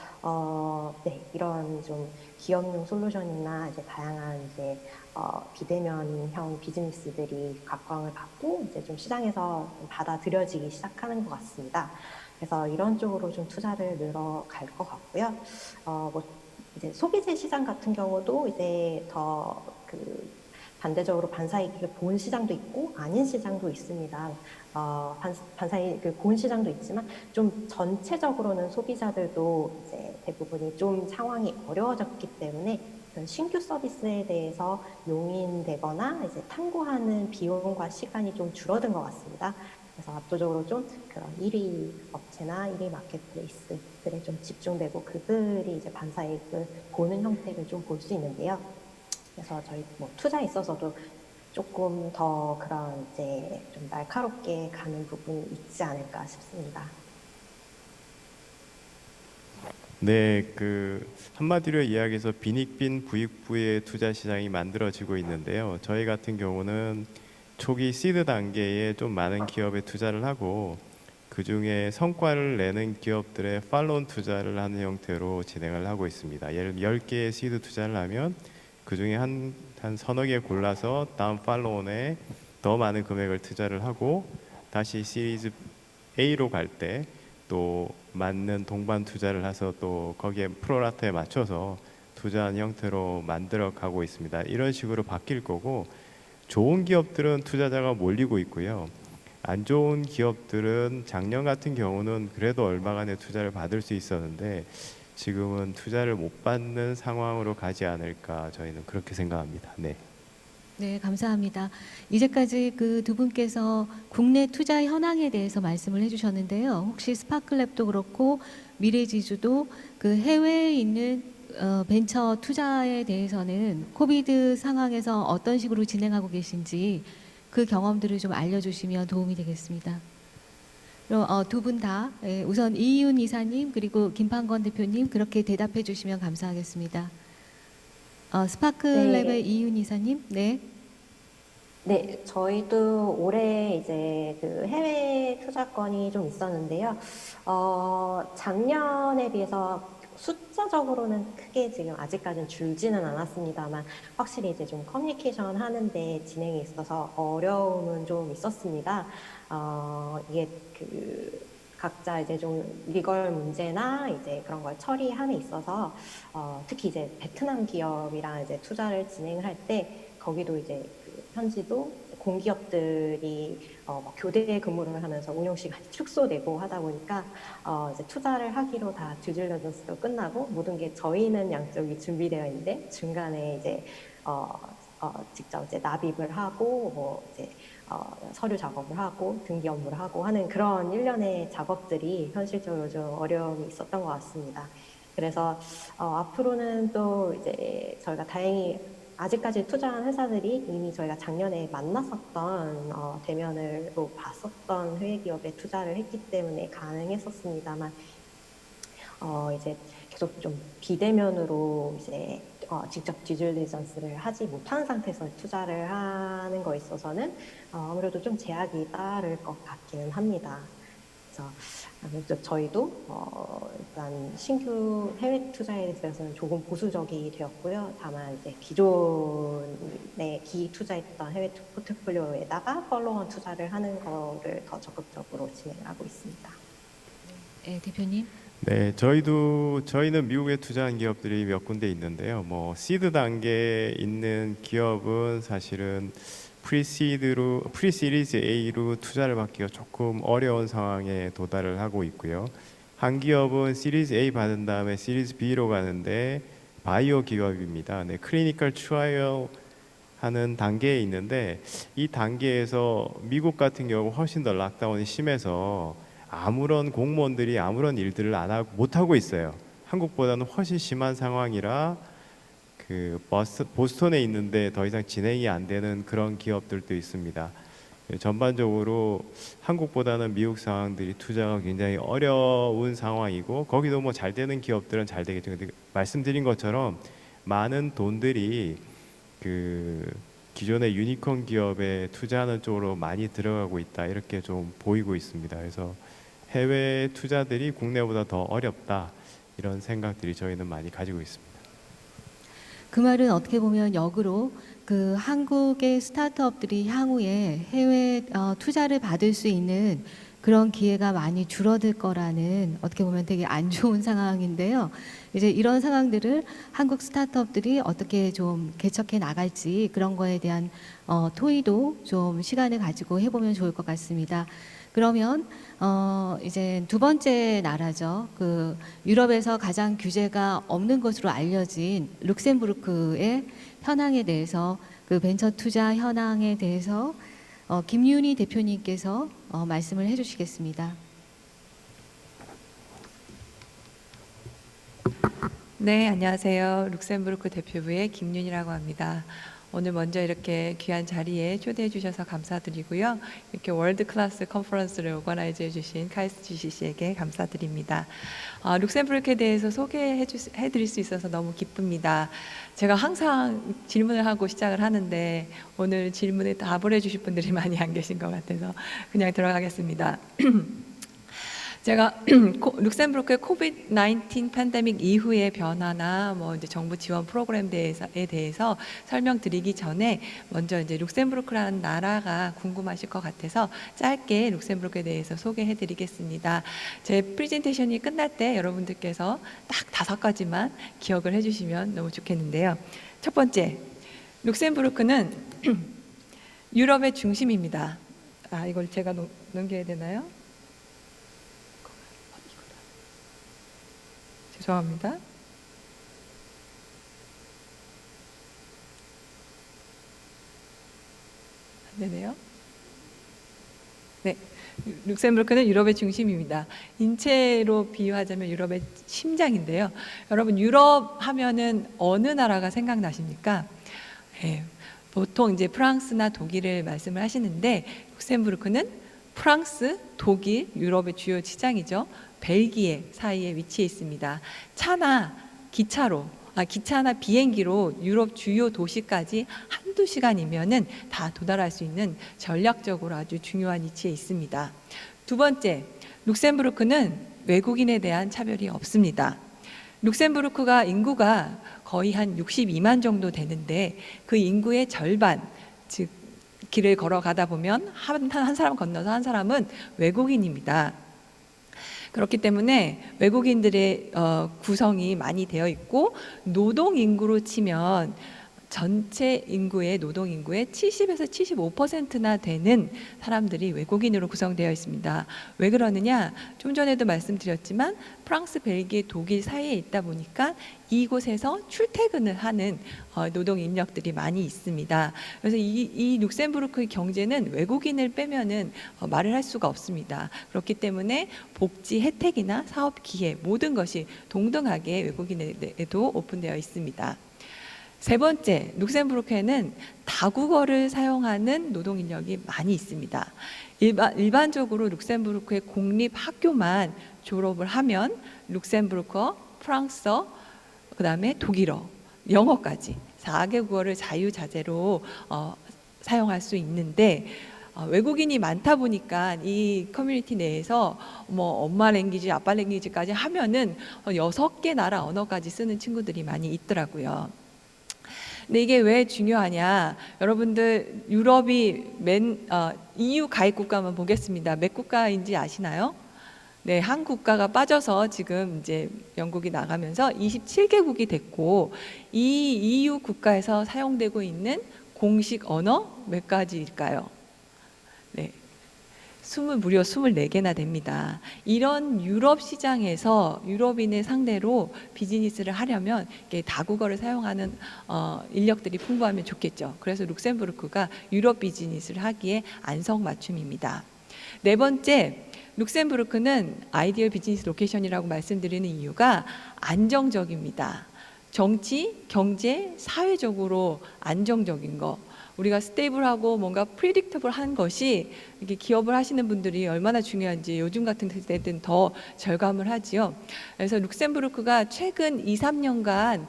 네, 이런 좀 기업용 솔루션이나 이제 다양한 이제 비대면형 비즈니스들이 각광을 받고 이제 좀 시장에서 좀 받아들여지기 시작하는 것 같습니다. 그래서 이런 쪽으로 좀 투자를 늘어갈 것 같고요. 뭐 이제 소비재 시장 같은 경우도 이제 더 그 반대적으로 반사이익을 본 시장도 있고 아닌 시장도 있습니다. 반사이익을 본 시장도 있지만 좀 전체적으로는 소비자들도 이제 대부분이 좀 상황이 어려워졌기 때문에 신규 서비스에 대해서 용인되거나 이제 탐구하는 비용과 시간이 좀 줄어든 것 같습니다. 그래서 압도적으로 좀 그런 1위 업체나 1위 마켓플레이스들에 좀 집중되고 그들이 이제 반사이익을 보는 형태를 좀 볼 수 있는데요. 그래서 저희 뭐 투자에 있어서도 조금 더 그런 이제 좀 날카롭게 가는 부분이 있지 않을까 싶습니다.
네, 그 한마디로 이야기해서 빈익빈 부익부의 투자 시장이 만들어지고 있는데요. 저희 같은 경우는 초기 시드 단계에 좀 많은 기업에 투자를 하고 그 중에 성과를 내는 기업들의 팔로운 투자를 하는 형태로 진행을 하고 있습니다. 예를 들면 10개의 시드 투자를 하면 그 중에 한 서너 개 골라서 다음 팔로운에 더 많은 금액을 투자를 하고 다시 시리즈 A로 갈 때 또 맞는 동반 투자를 해서 또 거기에 프로라타에 맞춰서 투자한 형태로 만들어 가고 있습니다. 이런 식으로 바뀔 거고 좋은 기업들은 투자자가 몰리고 있고요. 안 좋은 기업들은 작년 같은 경우는 그래도 얼마간의 투자를 받을 수 있었는데 지금은 투자를 못 받는 상황으로 가지 않을까 저희는 그렇게 생각합니다. 네.
네, 감사합니다. 이제까지 그 두 분께서 국내 투자 현황에 대해서 말씀을 해주셨는데요. 혹시 스파클랩도 그렇고 미래지주도 그 해외에 있는 벤처 투자에 대해서는 코비드 상황에서 어떤 식으로 진행하고 계신지 그 경험들을 좀 알려주시면 도움이 되겠습니다. 두 분 다 우선 이윤 이사님 그리고 김판건 대표님 그렇게 대답해 주시면 감사하겠습니다. 스파클랩의
네.
이윤 이사님, 네.
네, 저희도 올해 이제 그 해외 투자건이 좀 있었는데요. 작년에 비해서 숫자적으로는 크게 지금 아직까지는 줄지는 않았습니다만 확실히 이제 좀 커뮤니케이션 하는데 진행에 있어서 어려움은 좀 있었습니다. 이게 그 각자 이제 좀 리걸 문제나 이제 그런 걸 처리함에 있어서 특히 이제 베트남 기업이랑 이제 투자를 진행을 할 때 거기도 이제 그 현지도 공기업들이 막 교대 근무를 하면서 운영 시간이 축소되고 하다 보니까 이제 투자를 하기로 다 듀질리전스도 끝나고 모든 게 저희는 양쪽이 준비되어 있는데 중간에 이제 직접 이제 납입을 하고 뭐 이제 서류 작업을 하고 등기 업무를 하고 하는 그런 일련의 작업들이 현실적으로 좀 어려움이 있었던 것 같습니다. 그래서 앞으로는 또 이제 저희가 다행히 아직까지 투자한 회사들이 이미 저희가 작년에 만났었던 대면으로 봤었던 해외 기업에 투자를 했기 때문에 가능했었습니다만 이제 계속 좀 비대면으로 이제 직접 듀질리전스를 하지 못한 상태에서 투자를 하는 거에 있어서는 아무래도 좀 제약이 따를 것 같기는 합니다. 그래서 저희도 일단 신규 해외 투자에 대해서는 조금 보수적이 되었고요. 다만 이제 기존에 기투자했던 해외 포트폴리오에다가 팔로원 투자를 하는 거를 더 적극적으로 진행하고 있습니다.
네, 대표님.
네, 저희는 미국에 투자한 기업들이 몇 군데 있는데요. 뭐 시드 단계에 있는 기업은 사실은 프리시리즈 A로 투자를 받기가 조금 어려운 상황에 도달을 하고 있고요. 한 기업은 시리즈 A 받은 다음에 시리즈 B로 가는데 바이오 기업입니다. 네, 클리니컬 트라이얼 하는 단계에 있는데 이 단계에서 미국 같은 경우 훨씬 더 락다운이 심해서 아무런 공무원들이 아무런 일들을 못 하고 있어요. 한국보다는 훨씬 심한 상황이라 그 보스턴에 있는데 더 이상 진행이 안 되는 그런 기업들도 있습니다. 전반적으로 한국보다는 미국 상황들이 투자가 굉장히 어려운 상황이고 거기도 뭐 잘 되는 기업들은 잘 되겠죠. 근데 말씀드린 것처럼 많은 돈들이 그 기존의 유니콘 기업에 투자하는 쪽으로 많이 들어가고 있다 이렇게 좀 보이고 있습니다. 그래서 해외 투자들이 국내보다 더 어렵다 이런 생각들이 저희는 많이 가지고 있습니다.
그 말은 어떻게 보면 역으로 그 한국의 스타트업들이 향후에 해외 투자를 받을 수 있는 그런 기회가 많이 줄어들 거라는 어떻게 보면 되게 안 좋은 상황인데요. 이제 이런 상황들을 한국 스타트업들이 어떻게 좀 개척해 나갈지 그런 거에 대한 토의도 좀 시간을 가지고 해보면 좋을 것 같습니다. 그러면 이제 두 번째 나라죠. 그 유럽에서 가장 규제가 없는 것으로 알려진 룩셈부르크의 현황에 대해서 그 벤처 투자 현황에 대해서 김윤희 대표님께서 말씀을 해주시겠습니다.
네, 안녕하세요. 룩셈부르크 대표부의 김윤희라고 합니다. 오늘 먼저 이렇게 귀한 자리에 초대해 주셔서 감사드리고요. 이렇게 월드 클래스 컨퍼런스를 오거나이즈 해주신 KSGCC에게 감사드립니다. 룩셈부르크에 대해서 소개해 드릴 수 있어서 너무 기쁩니다. 제가 항상 질문을 하고 시작을 하는데 오늘 질문에 답을 해주실 분들이 많이 안 계신 것 같아서 그냥 들어가겠습니다. 제가 룩셈부르크의 코비드-19 팬데믹 이후의 변화나 뭐 이제 정부 지원 프로그램에 대해서 설명드리기 전에 먼저 이제 룩셈부르크라는 나라가 궁금하실 것 같아서 짧게 룩셈부르크에 대해서 소개해드리겠습니다. 제 프레젠테이션이 끝날 때 여러분들께서 딱 5가지만 기억을 해주시면 너무 좋겠는데요. 첫 번째, 룩셈부르크는 유럽의 중심입니다. 이걸 제가 넘겨야 되나요? 죄송합니다. 안 되네요. 네, 룩셈부르크는 유럽의 중심입니다. 인체로 비유하자면 유럽의 심장인데요. 여러분 유럽 하면은 어느 나라가 생각나십니까? 네, 보통 이제 프랑스나 독일을 말씀을 하시는데 룩셈부르크는 프랑스, 독일, 유럽의 주요 시장이죠. 벨기에 사이에 위치해 있습니다. 차나 비행기로 유럽 주요 도시까지 한두 시간이면은 다 도달할 수 있는 전략적으로 아주 중요한 위치에 있습니다. 두 번째, 룩셈부르크는 외국인에 대한 차별이 없습니다. 룩셈부르크가 인구가 거의 한 62만 정도 되는데 그 인구의 절반, 즉 길을 걸어가다 보면 한 사람 건너서 한 사람은 외국인입니다. 그렇기 때문에 외국인들의 구성이 많이 되어 있고 노동 인구로 치면 전체 인구의 노동 인구의 70에서 75%나 되는 사람들이 외국인으로 구성되어 있습니다. 왜 그러느냐? 좀 전에도 말씀드렸지만 프랑스, 벨기에, 독일 사이에 있다 보니까 이곳에서 출퇴근을 하는 노동 인력들이 많이 있습니다. 그래서 이 룩셈부르크의 경제는 외국인을 빼면은 말을 할 수가 없습니다. 그렇기 때문에 복지 혜택이나 사업 기회 모든 것이 동등하게 외국인에도 오픈되어 있습니다. 세 번째, 룩셈부르크에는 다국어를 사용하는 노동 인력이 많이 있습니다. 일반적으로 룩셈부르크의 공립 학교만 졸업을 하면 룩셈부르크어, 프랑스어, 그다음에 독일어, 영어까지 4개국어를 자유자재로 사용할 수 있는데 외국인이 많다 보니까 이 커뮤니티 내에서 뭐 엄마 랭귀지, 아빠 랭귀지까지 하면은 6개 나라 언어까지 쓰는 친구들이 많이 있더라고요. 근데 이게 왜 중요하냐? 여러분들 유럽이 EU 가입 국가만 보겠습니다. 몇 국가인지 아시나요? 네, 한 국가가 빠져서 지금 이제 영국이 나가면서 27개국이 됐고 이 EU 국가에서 사용되고 있는 공식 언어 몇 가지일까요? 네. 무려 24개나 됩니다. 이런 유럽 시장에서 유럽인을 상대로 비즈니스를 하려면 다국어를 사용하는 인력들이 풍부하면 좋겠죠. 그래서 룩셈부르크가 유럽 비즈니스를 하기에 안성맞춤입니다. 네 번째, 룩셈부르크는 아이디얼 비즈니스 로케이션이라고 말씀드리는 이유가 안정적입니다. 정치, 경제, 사회적으로 안정적인 거. 우리가 스테이블하고 뭔가 프리딕터블한 것이 이게 기업을 하시는 분들이 얼마나 중요한지 요즘 같은 때는 더 절감을 하지요. 그래서 룩셈부르크가 최근 2, 3년간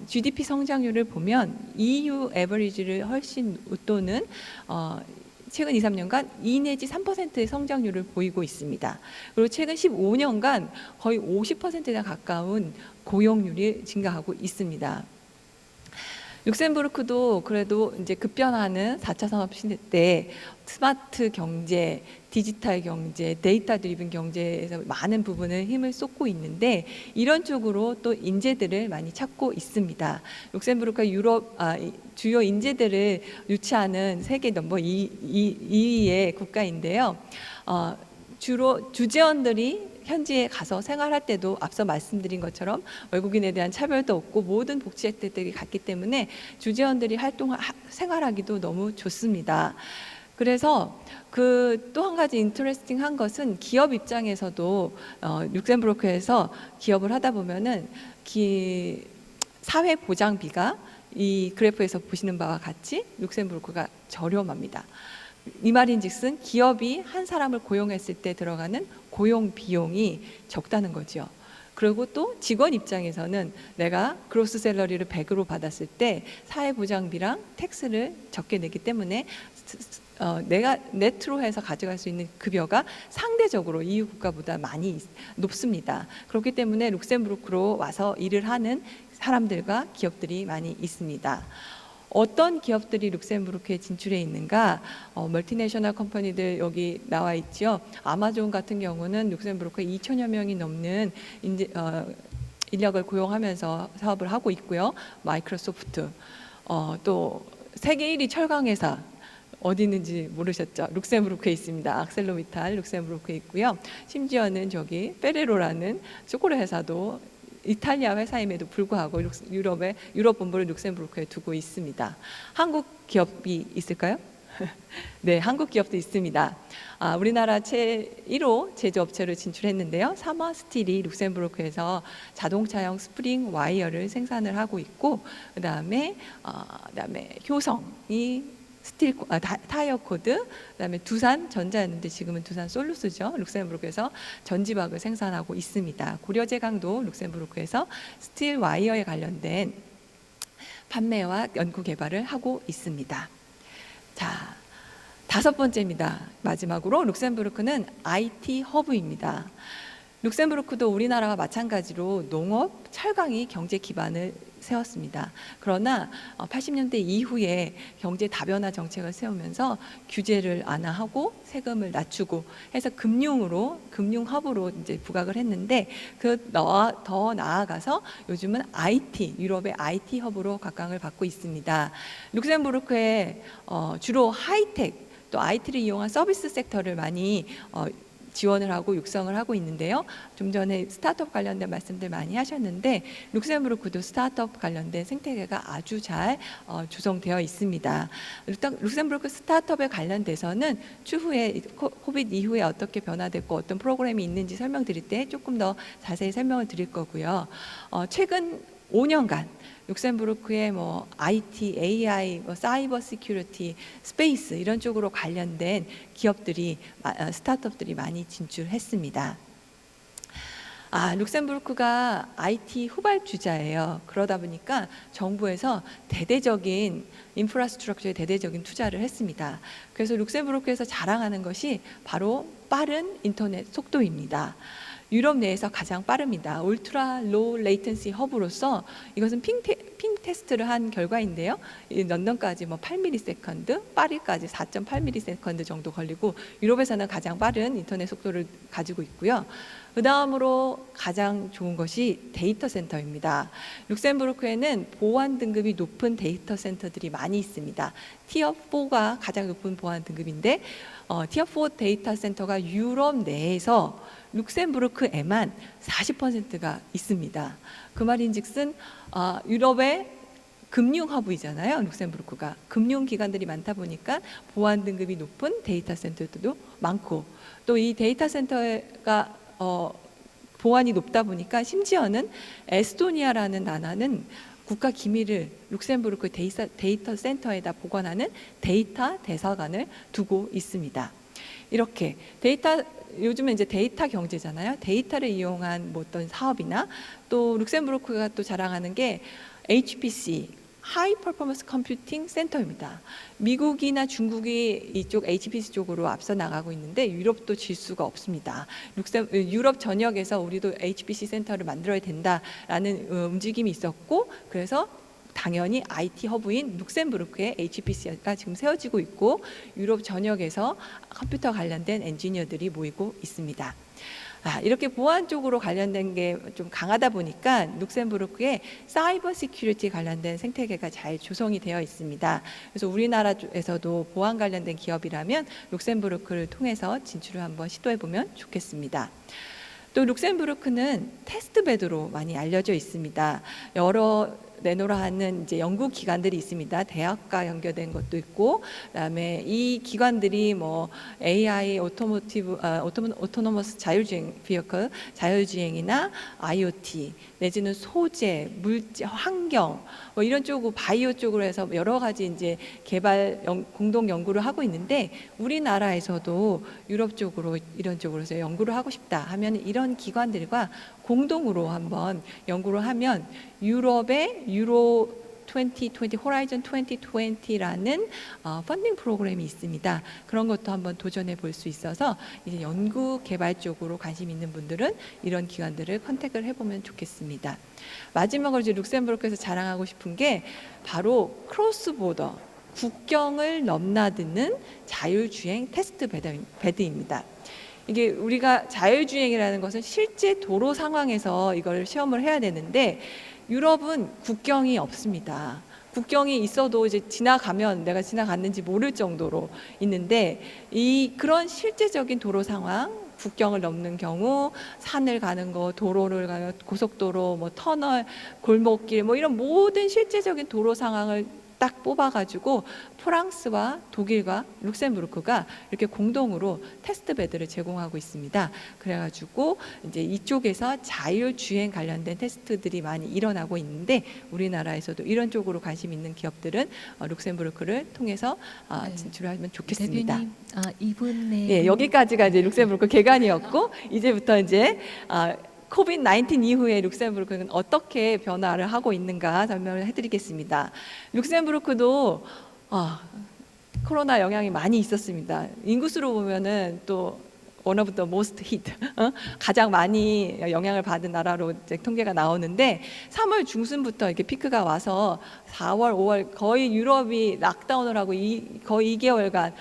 GDP 성장률을 보면 EU 에버리지를 훨씬 웃도는 최근 2, 3년간 2 내지 3%의 성장률을 보이고 있습니다. 그리고 최근 15년간 거의 50%에 가까운 고용률이 증가하고 있습니다. 룩셈부르크도 그래도 이제 급변하는 4차 산업 시대 때 스마트 경제, 디지털 경제, 데이터 드리븐 경제에서 많은 부분을 힘을 쏟고 있는데 이런 쪽으로 또 인재들을 많이 찾고 있습니다. 룩셈부르크가 유럽 주요 인재들을 유치하는 세계 넘버 2위의 국가인데요. 주로 주재원들이 현지에 가서 생활할 때도 앞서 말씀드린 것처럼 외국인에 대한 차별도 없고 모든 복지 혜택들이 같기 때문에 주재원들이 생활하기도 너무 좋습니다. 그래서 그 또 한 가지 인터레스팅한 것은 기업 입장에서도 룩셈부르크에서 기업을 하다 보면은 사회 보장비가 이 그래프에서 보시는 바와 같이 룩셈부르크가 저렴합니다. 이 말인즉슨 기업이 한 사람을 고용했을 때 들어가는 고용 비용이 적다는 거죠. 그리고 또 직원 입장에서는 내가 그로스 샐러리를 100으로 받았을 때 사회보장비랑 텍스를 적게 내기 때문에 내가 네트로 해서 가져갈 수 있는 급여가 상대적으로 EU 국가보다 많이 높습니다. 그렇기 때문에 룩셈부르크로 와서 일을 하는 사람들과 기업들이 많이 있습니다. 어떤 기업들이 룩셈부르크에 진출해 있는가? 멀티내셔널 컴퍼니들 여기 나와 있죠. 아마존 같은 경우는 룩셈부르크에 2천여 명이 넘는 인력을 고용하면서 사업을 하고 있고요. 마이크로소프트, 또 세계 1위 철강회사 어디 있는지 모르셨죠? 룩셈부르크에 있습니다. 악셀로미탈 룩셈부르크에 있고요. 심지어는 저기 페레로라는 초콜릿 회사도 이탈리아 회사임에도 불구하고 유럽 본부를 룩셈부르크에 두고 있습니다. 한국 기업이 있을까요? 네, 한국 기업도 있습니다. 우리나라 제1호 제조업체로 진출했는데요. 사마스틸이 룩셈부르크에서 자동차용 스프링 와이어를 생산을 하고 있고, 그다음에 효성이 타이어 코드, 그다음에 두산 전자였는데 지금은 두산 솔루스죠. 룩셈부르크에서 전지박을 생산하고 있습니다. 고려제강도 룩셈부르크에서 스틸 와이어에 관련된 판매와 연구 개발을 하고 있습니다. 자, 5번째입니다. 마지막으로 룩셈부르크는 IT 허브입니다. 룩셈부르크도 우리나라와 마찬가지로 농업, 철강이 경제 기반을 세웠습니다. 그러나 80년대 이후에 경제 다변화 정책을 세우면서 규제를 완화하고 세금을 낮추고 해서 금융 허브로 이제 부각을 했는데 더 나아가서 요즘은 유럽의 IT 허브로 각광을 받고 있습니다. 룩셈부르크에 주로 하이텍 또 IT를 이용한 서비스 섹터를 많이 지원을 하고 육성을 하고 있는데요. 좀 전에 스타트업 관련된 말씀들 많이 하셨는데 룩셈부르크도 스타트업 관련된 생태계가 아주 잘 조성되어 있습니다. 룩셈부르크 스타트업에 관련돼서는 추후에 코비드 이후에 어떻게 변화됐고 어떤 프로그램이 있는지 설명드릴 때 조금 더 자세히 설명을 드릴 거고요. 최근 5년간 룩셈부르크의 IT, AI, 사이버 시큐리티, 스페이스 이런 쪽으로 관련된 스타트업들이 많이 진출했습니다. 룩셈부르크가 IT 후발주자예요. 그러다 보니까 정부에서 인프라스트럭처에 대대적인 투자를 했습니다. 그래서 룩셈부르크에서 자랑하는 것이 바로 빠른 인터넷 속도입니다. 유럽 내에서 가장 빠릅니다. 울트라 로우 레이턴시 허브로서 이것은 핑 테스트를 한 결과인데요. 런던까지 8ms, 파리까지 4.8ms 정도 걸리고 유럽에서는 가장 빠른 인터넷 속도를 가지고 있고요. 그 다음으로 가장 좋은 것이 데이터 센터입니다. 룩셈부르크에는 보안 등급이 높은 데이터 센터들이 많이 있습니다. 티어 4가 가장 높은 보안 등급인데 티어 4 데이터 센터가 유럽 내에서 룩셈부르크에만 40%가 있습니다. 그 말인즉슨 유럽의 금융 허브이잖아요. 룩셈부르크가 금융 기관들이 많다 보니까 보안 등급이 높은 데이터 센터들도 많고 또 이 데이터 센터가 보안이 높다 보니까 심지어는 에스토니아라는 나라는 국가 기밀을 룩셈부르크 데이터 센터에다 보관하는 데이터 대사관을 두고 있습니다. 이렇게 요즘은 이제 데이터 경제잖아요. 데이터를 이용한 어떤 사업이나 또 룩셈부르크가 또 자랑하는 게 HPC, 하이 퍼포먼스 컴퓨팅 센터입니다. 미국이나 중국이 이쪽 HPC 쪽으로 앞서 나가고 있는데 유럽도 질 수가 없습니다. 유럽 전역에서 우리도 HPC 센터를 만들어야 된다라는 움직임이 있었고 그래서 당연히 IT 허브인 룩셈부르크에 HPC가 지금 세워지고 있고 유럽 전역에서 컴퓨터 관련된 엔지니어들이 모이고 있습니다. 이렇게 보안 쪽으로 관련된 게 좀 강하다 보니까 룩셈부르크에 사이버 시큐리티 관련된 생태계가 잘 조성이 되어 있습니다. 그래서 우리나라에서도 보안 관련된 기업이라면 룩셈부르크를 통해서 진출을 한번 시도해 보면 좋겠습니다. 또 룩셈부르크는 테스트베드로 많이 알려져 있습니다. 여러 내노라 하는 이제 연구 기관들이 있습니다. 대학과 연결된 것도 있고, 그다음에 이 기관들이 AI, 오토노머스 자율주행 비어클, 자율주행이나 IoT 내지는 소재, 물질, 환경 이런 쪽으로 바이오 쪽으로 해서 여러 가지 이제 공동 연구를 하고 있는데 우리나라에서도 유럽 쪽으로 이런 쪽으로 해서 연구를 하고 싶다 하면 이런 기관들과 공동으로 한번 연구를 하면 유럽의 유로 2020, 호라이즌 2020라는 펀딩 프로그램이 있습니다. 그런 것도 한번 도전해 볼 수 있어서 이제 연구 개발 쪽으로 관심 있는 분들은 이런 기관들을 컨택을 해보면 좋겠습니다. 마지막으로 이제 룩셈부르크에서 자랑하고 싶은 게 바로 크로스 보더, 국경을 넘나드는 자율주행 테스트 베드입니다. 이게 우리가 자율주행이라는 것은 실제 도로 상황에서 이걸 시험을 해야 되는데 유럽은 국경이 없습니다. 국경이 있어도 이제 지나가면 내가 지나갔는지 모를 정도로 있는데 그런 실제적인 도로 상황, 국경을 넘는 경우 산을 가는 거, 도로를 가는 고속도로, 터널, 골목길 이런 모든 실제적인 도로 상황을 딱 뽑아가지고 프랑스와 독일과 룩셈부르크가 이렇게 공동으로 테스트 베드를 제공하고 있습니다. 그래가지고 이제 이쪽에서 자율주행 관련된 테스트들이 많이 일어나고 있는데 우리나라에서도 이런 쪽으로 관심 있는 기업들은 룩셈부르크를 통해서 진출하면 좋겠습니다.
대표님, 이분의
네, 여기까지가 이제 룩셈부르크 개관이었고 이제부터 이제 코비드 19 이후에 룩셈부르크는 어떻게 변화를 하고 있는가 설명을 해드리겠습니다. 룩셈부르크도 코로나 영향이 많이 있었습니다. 인구수로 보면은 또 one of the most hit, 가장 많이 영향을 받은 나라로 이제 통계가 나오는데 3월 중순부터 이렇게 피크가 와서 4월, 5월 거의 유럽이 락다운을 하고 거의 2개월간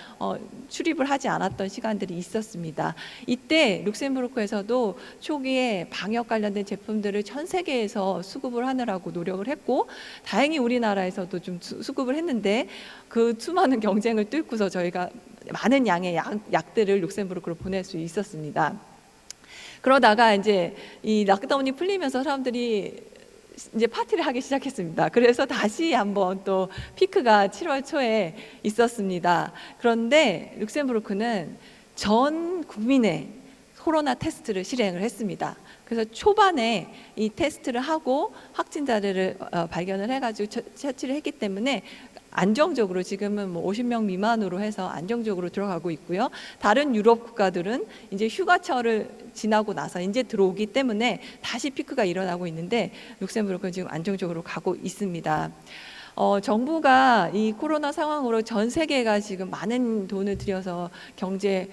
출입을 하지 않았던 시간들이 있었습니다. 이때 룩셈부르크에서도 초기에 방역 관련된 제품들을 전 세계에서 수급을 하느라고 노력을 했고 다행히 우리나라에서도 좀 수급을 했는데 그 수많은 경쟁을 뚫고서 저희가 많은 양의 약들을 룩셈부르크로 보낼 수 있었습니다. 그러다가 이제 이 락다운이 풀리면서 사람들이 이제 파티를 하기 시작했습니다. 그래서 다시 한번 또 피크가 7월 초에 있었습니다. 그런데 룩셈부르크는 전 국민의 코로나 테스트를 실행을 했습니다. 그래서 초반에 이 테스트를 하고 확진자들을 발견을 해가지고 처치를 했기 때문에 안정적으로 지금은 뭐 50명 미만으로 해서 안정적으로 들어가고 있고요. 다른 유럽 국가들은 이제 휴가철을 지나고 나서 이제 들어오기 때문에 다시 피크가 일어나고 있는데 룩셈부르크는 지금 안정적으로 가고 있습니다. 정부가 이 코로나 상황으로 전 세계가 지금 많은 돈을 들여서 경제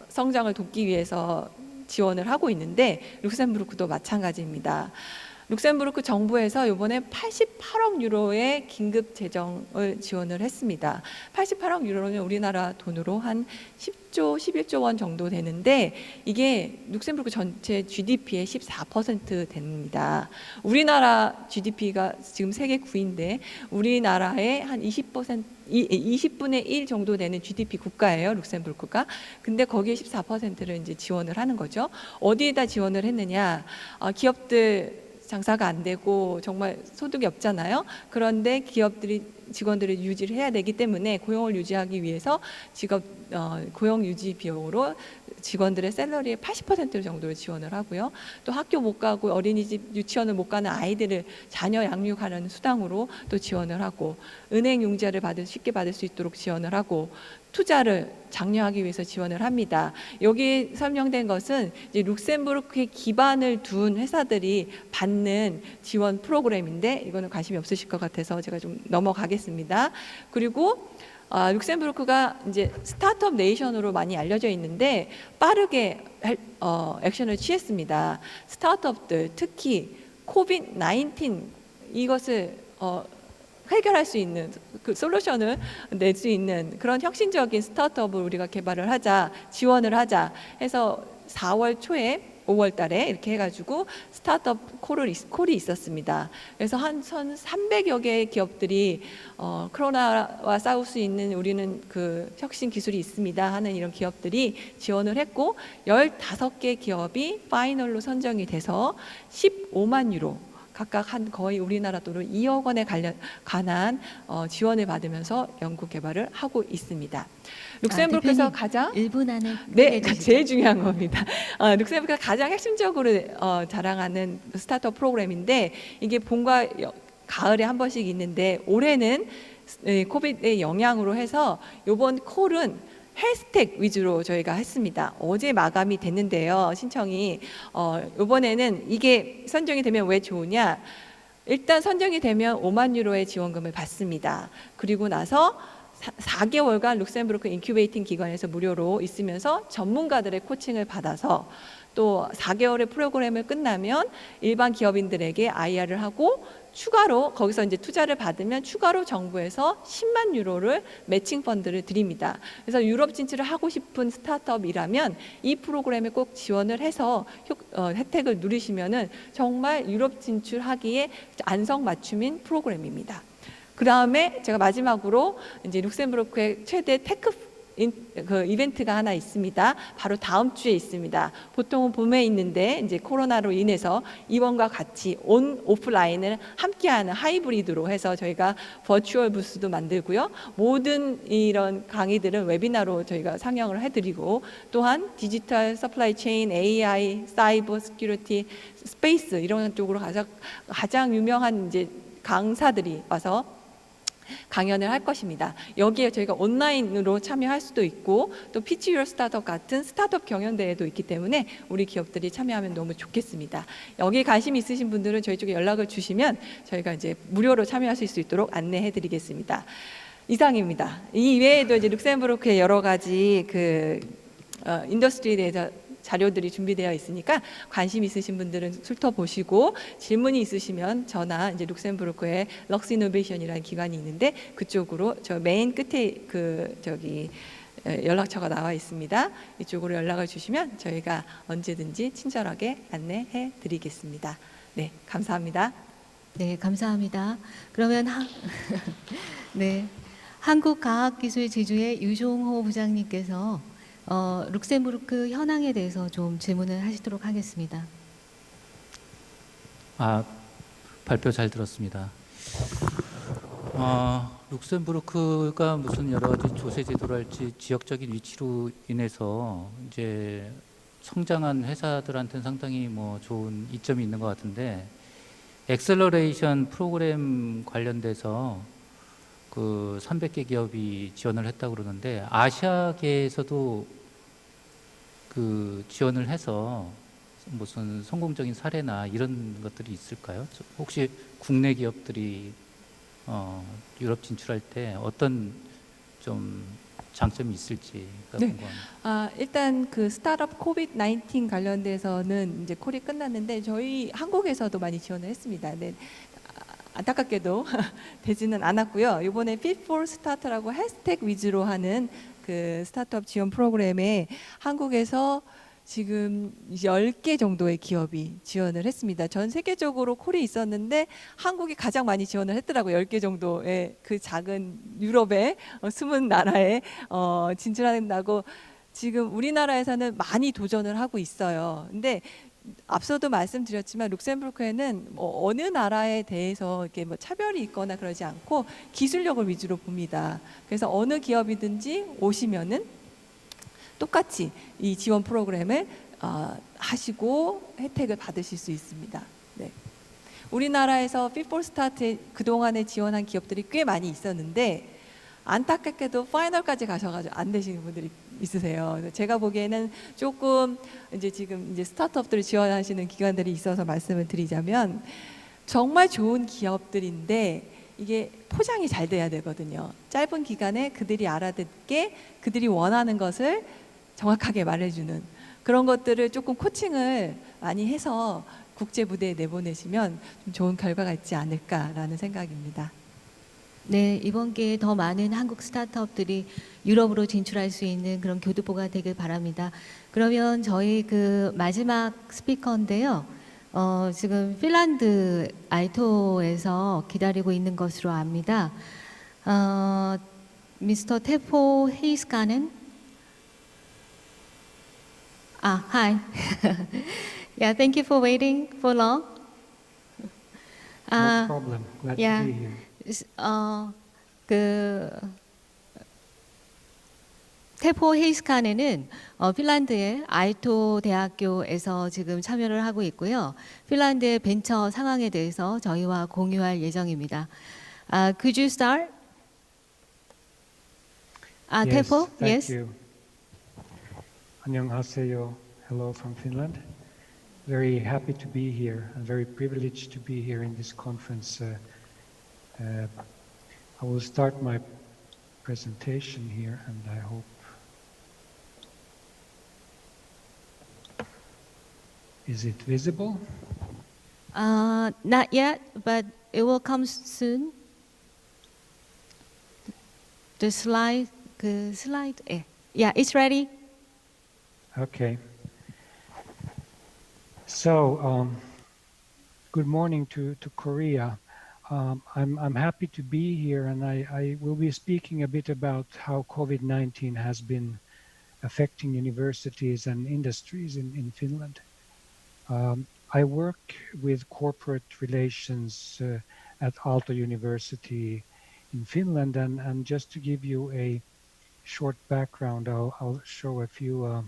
성장을 돕기 위해서 지원을 하고 있는데 룩셈부르크도 마찬가지입니다. 룩셈부르크 정부에서 이번에 88억 유로의 긴급 재정을 지원을 했습니다. 88억 유로는 우리나라 돈으로 한 10조, 11조 원 정도 되는데 이게 룩셈부르크 전체 GDP의 14% 됩니다. 우리나라 GDP가 지금 세계 9위인데 우리나라의 한 20분의 1 정도 되는 GDP 국가예요, 룩셈부르크가. 근데 거기에 14%를 이제 지원을 하는 거죠. 어디에다 지원을 했느냐? 기업들 장사가 안 되고 정말 소득이 없잖아요. 그런데 기업들이 직원들을 유지를 해야 되기 때문에 고용을 유지하기 위해서 고용 유지 비용으로 직원들의 샐러리의 80% 정도를 지원을 하고요. 또 학교 못 가고 어린이집, 유치원을 못 가는 아이들을 자녀 양육하는 수당으로 또 지원을 하고 은행 융자를 쉽게 받을 수 있도록 지원을 하고 투자를 장려하기 위해서 지원을 합니다. 여기 설명된 것은 이제 룩셈부르크에 기반을 둔 회사들이 받는 지원 프로그램인데 이거는 관심이 없으실 것 같아서 제가 좀 넘어가겠습니다. 그리고 룩셈부르크가 이제 스타트업 네이션으로 많이 알려져 있는데 빠르게 액션을 취했습니다. 스타트업들 특히 코비드-19 이것을 해결할 수 있는 그 솔루션을 낼 수 있는 그런 혁신적인 스타트업을 우리가 개발을 하자, 지원을 하자 해서 4월 초에 5월 달에 이렇게 해가지고 스타트업 콜이 있었습니다. 그래서 한 300여 개의 기업들이 코로나와 싸울 수 있는 우리는 그 혁신 기술이 있습니다 하는 이런 기업들이 지원을 했고 15개 기업이 파이널로 선정이 돼서 15만 유로 각각 한 거의 우리나라 돈으로 2억 원에 관한 지원을 받으면서 연구 개발을 하고 있습니다. 룩셈부르크에서 가장
1분 안에
네, 제일 중요한 겁니다. 룩셈부르크가 가장 핵심적으로 자랑하는 스타트업 프로그램인데 이게 봄과 가을에 한 번씩 있는데 올해는 코비드의 영향으로 해서 이번 콜은 헬스텍 위주로 저희가 했습니다. 어제 마감이 됐는데요. 신청이 이번에는 이게 선정이 되면 왜 좋으냐? 일단 선정이 되면 5만 유로의 지원금을 받습니다. 그리고 나서 4개월간 룩셈부르크 인큐베이팅 기관에서 무료로 있으면서 전문가들의 코칭을 받아서 또 4개월의 프로그램을 끝나면 일반 기업인들에게 IR을 하고 추가로 거기서 이제 투자를 받으면 추가로 정부에서 10만 유로를 매칭 펀드를 드립니다. 그래서 유럽 진출을 하고 싶은 스타트업이라면 이 프로그램에 꼭 지원을 해서 혜택을 누리시면은 정말 유럽 진출하기에 안성맞춤인 프로그램입니다. 그 다음에 제가 마지막으로 이제 룩셈부르크의 최대 테크 그 이벤트가 하나 있습니다. 바로 다음 주에 있습니다. 보통은 봄에 있는데 이제 코로나로 인해서 이번과 같이 온 오프라인을 함께하는 하이브리드로 해서 저희가 버추얼 부스도 만들고요. 모든 이런 강의들은 웨비나로 저희가 상영을 해드리고 또한 디지털 서플라이 체인, AI, 사이버 시큐리티, 스페이스 이런 쪽으로 가장 유명한 이제 강사들이 와서 강연을 할 것입니다. 여기에 저희가 온라인으로 참여할 수도 있고 또 피치 유어 스타트업 같은 스타트업 경연대회도 있기 때문에 우리 기업들이 참여하면 너무 좋겠습니다. 여기 관심 있으신 분들은 저희 쪽에 연락을 주시면 저희가 이제 무료로 참여하실 수 있도록 안내해 드리겠습니다. 이상입니다. 이 외에도 이제 룩셈부르크의 여러 가지 그 인더스트리에 대해서 자료들이 준비되어 있으니까 관심 있으신 분들은 훑어보시고 질문이 있으시면 저나 이제 룩셈부르크의 럭스 이노베이션이라는 기관이 있는데 그쪽으로 저 메인 끝에 연락처가 나와 있습니다. 이쪽으로 연락을 주시면 저희가 언제든지 친절하게 안내해 드리겠습니다. 네, 감사합니다.
네, 감사합니다. 그러면 네, 한국과학기술지주의 유종호 부장님께서 룩셈부르크 현황에 대해서 좀 질문을 하시도록 하겠습니다.
발표 잘 들었습니다. 룩셈부르크가 무슨 여러 가지 조세 제도랄지 지역적인 위치로 인해서 이제 성장한 회사들한테는 상당히 뭐 좋은 이점이 있는 것 같은데 엑셀러레이션 프로그램 관련돼서 그 300개 기업이 지원을 했다고 그러는데 아시아계에서도 그 지원을 해서 무슨 성공적인 사례나 이런 것들이 있을까요? 혹시 국내 기업들이 유럽 진출할 때 어떤 좀 장점이 있을지가
네.
궁금합니다.
일단 그 스타트업 코비드 19 관련돼서는 이제 콜이 끝났는데 저희 한국에서도 많이 지원을 했습니다. 네. 안타깝게도 되지는 않았고요. 이번에 Fit for Start라고 해시태그 위주로 하는 그 스타트업 지원 프로그램에 한국에서 지금 10개 정도의 기업이 지원을 했습니다. 전 세계적으로 콜이 있었는데 한국이 가장 많이 지원을 했더라고요. 10개 정도의 그 작은 유럽의 숨은 나라에 진출한다고 지금 우리나라에서는 많이 도전을 하고 있어요. 근데 앞서도 말씀드렸지만 룩셈부르크에는 뭐 어느 나라에 대해서 이렇게 뭐 차별이 있거나 그러지 않고 기술력을 위주로 봅니다. 그래서 어느 기업이든지 오시면은 똑같이 이 지원 프로그램을 하시고 혜택을 받으실 수 있습니다. 네. 우리나라에서 Fit for Start에 그동안에 지원한 기업들이 꽤 많이 있었는데 안타깝게도 파이널까지 가셔가지고 안 되시는 분들이 있으세요. 제가 보기에는 조금 지금 스타트업들을 지원하시는 기관들이 있어서 말씀을 드리자면 정말 좋은 기업들인데 이게 포장이 잘 돼야 되거든요. 짧은 기간에 그들이 알아듣게 그들이 원하는 것을 정확하게 말해주는 그런 것들을 조금 코칭을 많이 해서 국제 무대에 내보내시면 좀 좋은 결과가 있지 않을까라는 생각입니다.
네, 이번 기회에 더 많은 한국 스타트업들이 유럽으로 진출할 수 있는 그런 교두보가 되길 바랍니다. 그러면 저희 그 마지막 스피커인데요. 지금 핀란드 아이토에서 기다리고 있는 것으로 압니다. 미스터 테포 헤이스카는 hi. Yeah, thank you for waiting for long.
No problem. Glad
yeah.
to be here.
테포 헤이스카네는 핀란드의 아이토 대학교에서 지금 참여를 하고 있고요. 핀란드의 벤처 상황에 대해서 저희와 공유할 예정입니다. Could you start?
Yes,
테포?
thank
Yes.
you. 안녕하세요. Hello from Finland. Very happy to be here and very privileged to be here in this conference. I will start my presentation here, and I hope is it visible?
Not yet, but it will come soon. The slide, yeah, it's ready.
Okay. So, good morning to Korea. I'm happy to be here, and I will be speaking a bit about how COVID-19 has been affecting universities and industries in Finland. I work with corporate relations at Aalto University in Finland, and just to give you a short background, I'll show a few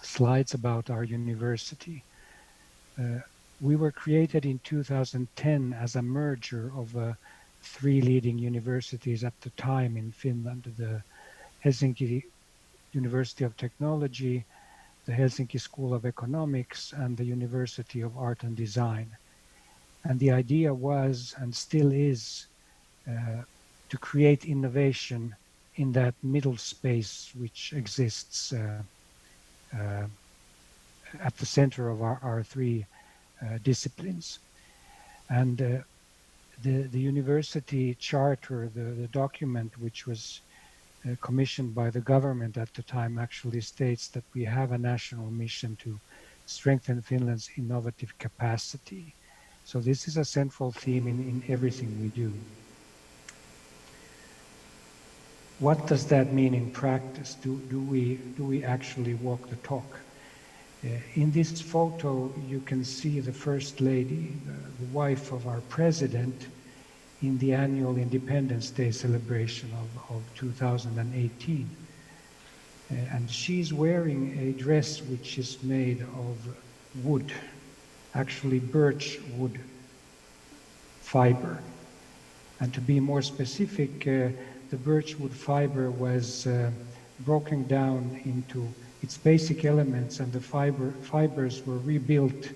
slides about our university. We were created in 2010 as a merger of 3 leading universities at the time in Finland: the Helsinki University of Technology, the Helsinki School of Economics, and the University of Art and Design. And the idea was, and still is, to create innovation in that middle space which exists at the center of our three disciplines. And the university charter, the document which was commissioned by the government at the time, actually states that we have a national mission to strengthen Finland's innovative capacity. So this is a central theme in everything we do. What does that mean in practice? Do we actually walk the talk? In this photo, you can see the First Lady, the wife of our president, in the annual Independence Day celebration of 2018. And she's wearing a dress which is made of wood, actually birch wood fiber. And to be more specific, the birch wood fiber was broken down into its basic elements, and the fibers were rebuilt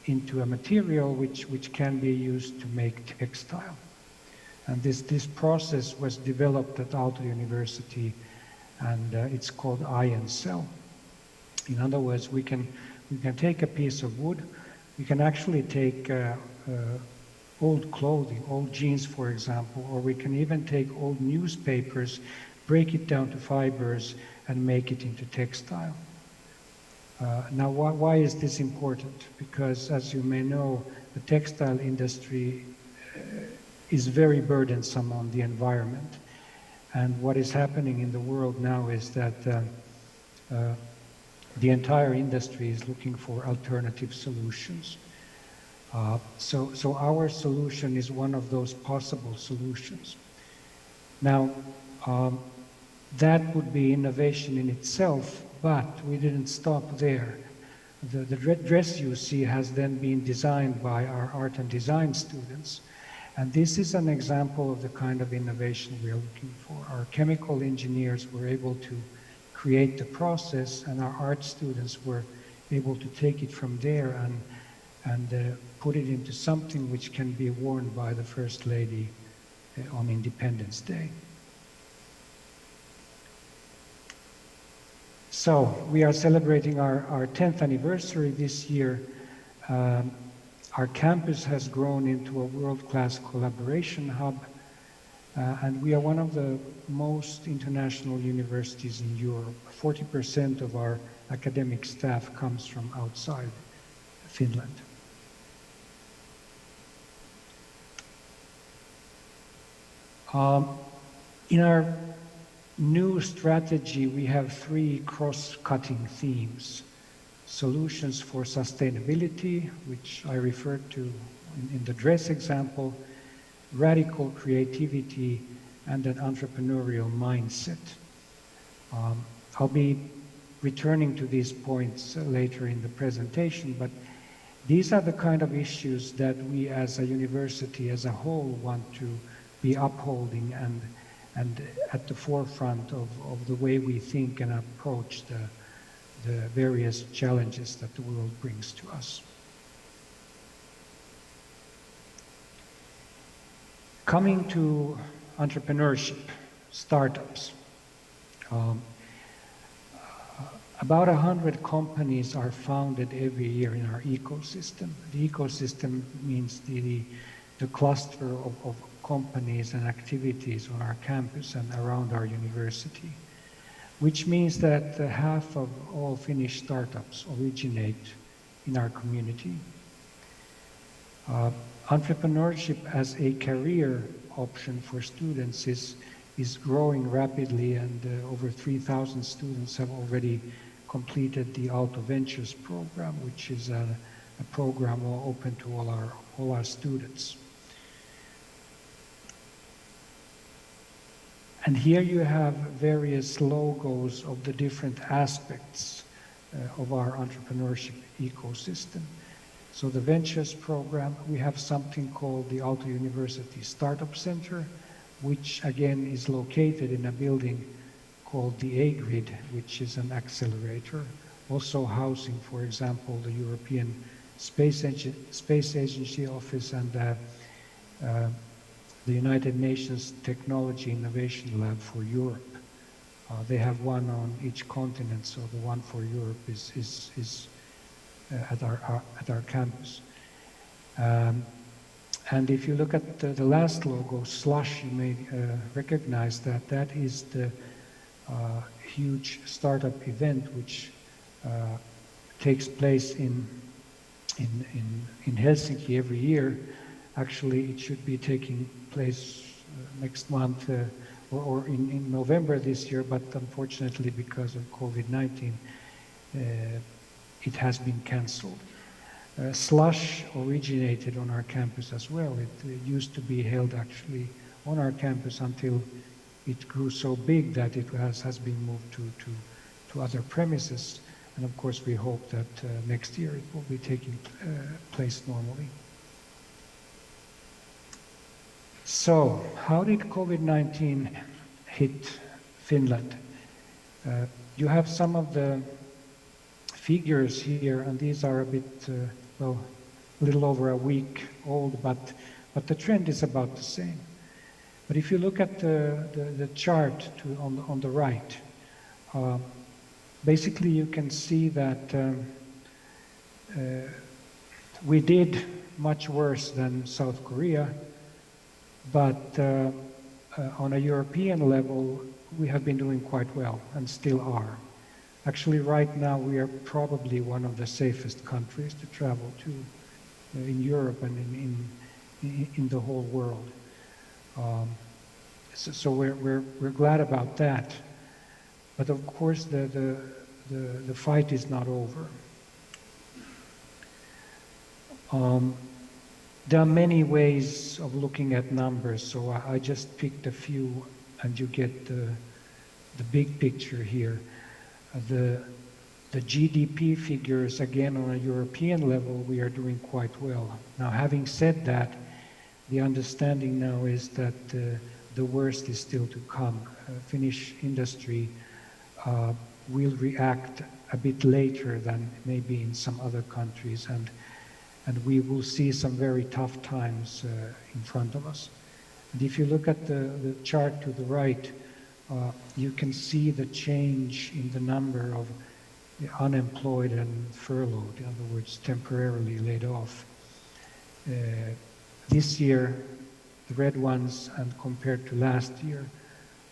into a material which can be used to make textile. And this process was developed at Aalto University, and it's called IonCell. In other words, we can take a piece of wood, we can actually take old clothing, old jeans, for example, or we can even take old newspapers, break it down to fibers, and make it into textile. Now, why is this important? Because, as you may know, the textile industry is very burdensome on the environment. And what is happening in the world now is that the entire industry is looking for alternative solutions. So our solution is one of those possible solutions. Now, that would be innovation in itself, but we didn't stop there. The dress you see has then been designed by our art and design students. And this is an example of the kind of innovation we are looking for. Our chemical engineers were able to create the process, and our art students were able to take it from there and put it into something which can be worn by the First Lady on Independence Day. So we are celebrating our 10th anniversary this year. Our campus has grown into a world-class collaboration hub, and we are one of the most international universities in Europe. 40% of our academic staff comes from outside Finland. In our new strategy, we have three cross-cutting themes. Solutions for sustainability, which I referred to in the dress example, radical creativity, and an entrepreneurial mindset. I'll be returning to these points later in the presentation, but these are the kind of issues that we as a university as a whole want to be upholding and at the forefront of the way we think and approach the various challenges that the world brings to us. Coming to entrepreneurship, startups. About 100 companies are founded every year in our ecosystem. The ecosystem means the cluster of companies and activities on our campus and around our university, which means that half of all Finnish startups originate in our community. Entrepreneurship as a career option for students is growing rapidly, and over 3,000 students have already completed the Aalto Ventures program, which is a program open to all our students. And here you have various logos of the different aspects of our entrepreneurship ecosystem. So the Ventures program, we have something called the Aalto University Startup Center, which again is located in a building called the A-Grid, which is an accelerator, also housing, for example, the European Space Agency office and the United Nations Technology Innovation Lab for Europe. They have one on each continent, so the one for Europe is at our campus. And if you look at the last logo, Slush, you may recognize that that is the huge startup event which takes place in Helsinki every year. Actually, it should be taking place next month or in November this year, but unfortunately because of COVID-19, it has been cancelled. Slush originated on our campus as well. It used to be held actually on our campus until it grew so big that it has been moved to other premises. And of course, we hope that next year it will be taking place normally. So, how did COVID-19 hit Finland? You have some of the figures here, and these are a bit, well, a little over a week old, but the trend is about the same. But if you look at the chart on the right, basically you can see that we did much worse than South Korea, but on a European level, we have been doing quite well and still are. Actually, right now, we are probably one of the safest countries to travel to in Europe and in the whole world. So we're glad about that. But of course, the fight is not over. There are many ways of looking at numbers, so I just picked a few, and you get the big picture here. The GDP figures, again, on a European level, we are doing quite well. Now, having said that, the understanding now is that the worst is still to come. Finnish industry will react a bit later than maybe in some other countries, and we will see some very tough times in front of us. And if you look at the chart to the right, you can see the change in the number of unemployed and furloughed, in other words, temporarily laid off. This year, the red ones, and compared to last year,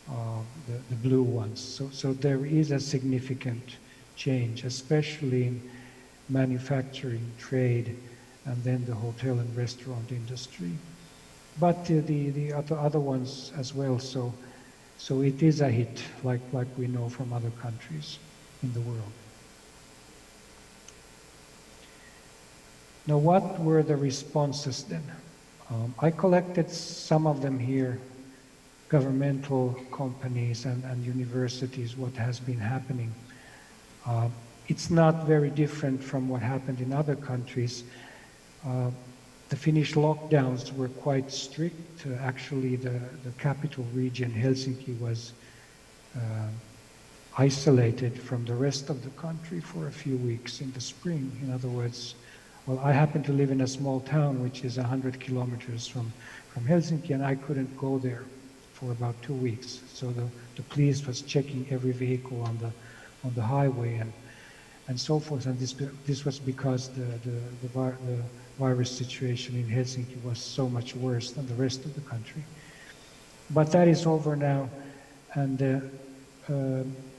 the blue ones. So there is a significant change, especially in manufacturing, trade, and then the hotel and restaurant industry. But the other ones as well, so it is a hit, like we know from other countries in the world. Now, what were the responses then? I collected some of them here, governmental companies and universities, what has been happening. It's not very different from what happened in other countries. The Finnish lockdowns were quite strict. Actually, the capital region, Helsinki, was isolated from the rest of the country for a few weeks in the spring. In other words, well, I happen to live in a small town which is 100 kilometers from Helsinki, and I couldn't go there for about 2 weeks. So the police was checking every vehicle on the highway and so forth. And this was because the virus situation in Helsinki was so much worse than the rest of the country. But that is over now, and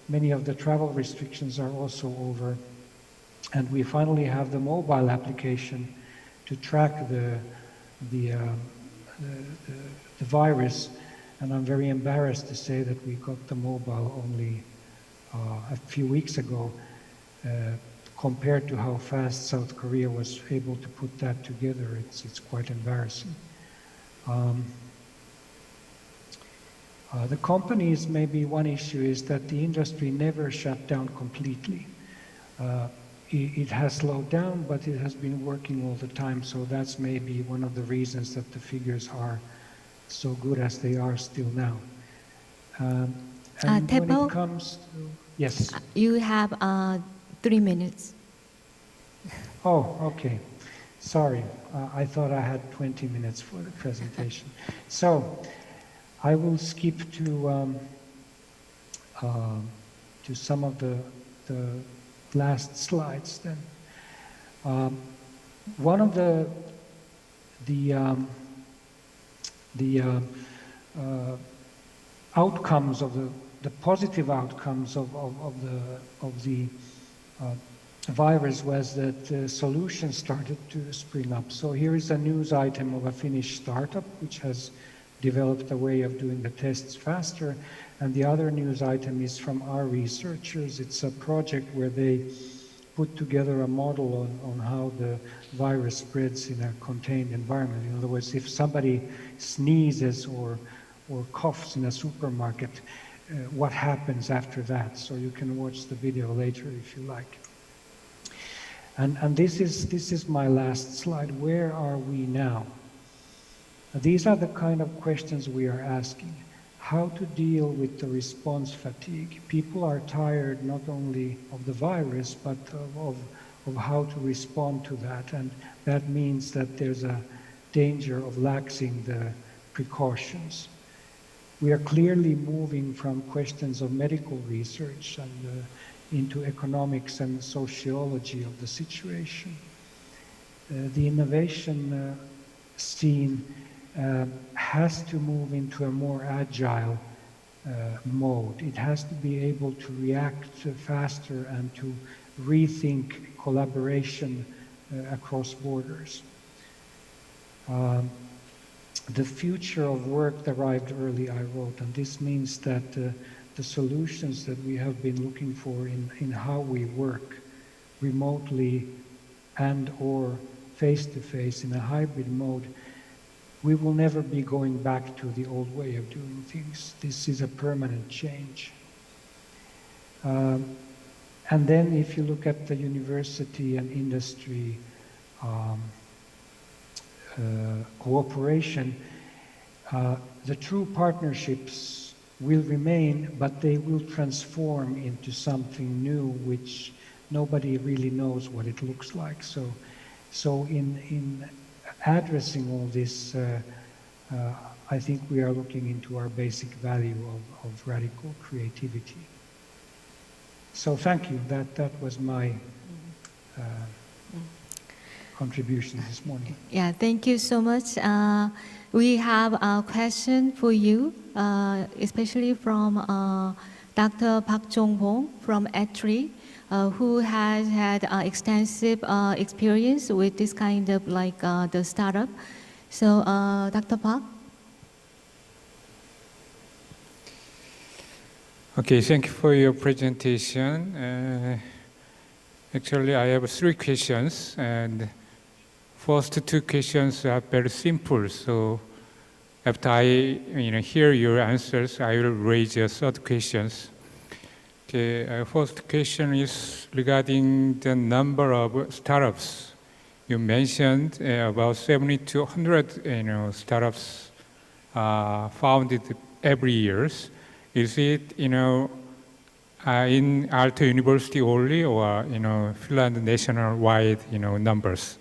many of the travel restrictions are also over. And we finally have the mobile application to track the virus. And I'm very embarrassed to say that we got the mobile only a few weeks ago, compared to how fast South Korea was able to put that together. It's quite embarrassing. The companies, maybe one issue is that the industry never shut down completely. It has slowed down, but it has been working all the time, so that's maybe one of the reasons that the figures are so good as they are still now. And when
Teppo?
it comes to... Yes.
You have 3 minutes.
Oh, okay. Sorry, I thought I had 20 minutes for the presentation. So, I will skip to to some of the last slides then. One of the outcomes of the positive outcomes of the virus was that solutions started to spring up. So here is a news item of a Finnish startup which has developed a way of doing the tests faster, and the other news item is from our researchers. It's a project where they put together a model on how the virus spreads in a contained environment. In other words, if somebody sneezes or coughs in a supermarket, what happens after that? So you can watch the video later if you like. And this is my last slide. Where are we now? These are the kind of questions we are asking. How to deal with the response fatigue. People are tired not only of the virus, but of how to respond to that. And that means that there's a danger of laxing the precautions. We are clearly moving from questions of medical research and into economics and sociology of the situation. The innovation scene has to move into a more agile mode. It has to be able to react faster and to rethink collaboration across borders. The future of work arrived early, I wrote, and this means that the solutions that we have been looking for in how we work remotely and or face-to-face in a hybrid mode, we will never be going back to the old way of doing things. This is a permanent change. And then if you look at the university and industry cooperation, the true partnerships will remain, but they will transform into something new, which nobody really knows what it looks like. So in addressing all this, I think we are looking into our basic value of radical creativity. So thank you. That was my contribution this morning.
Yeah, thank you so much. We have a question for you, especially from Dr. Park Jong-bong from ETRI, who has had extensive experience with this kind of like the startup. So, Dr. Park.
Okay, thank you for your presentation. Actually, I have 3 questions, and first 2 questions are very simple. So, after I hear your answers, I will raise your third questions. Okay, first question is regarding the number of startups. You mentioned about 70 to 100 startups founded every year. Is it in Aalto University only, or Finland national-wide numbers?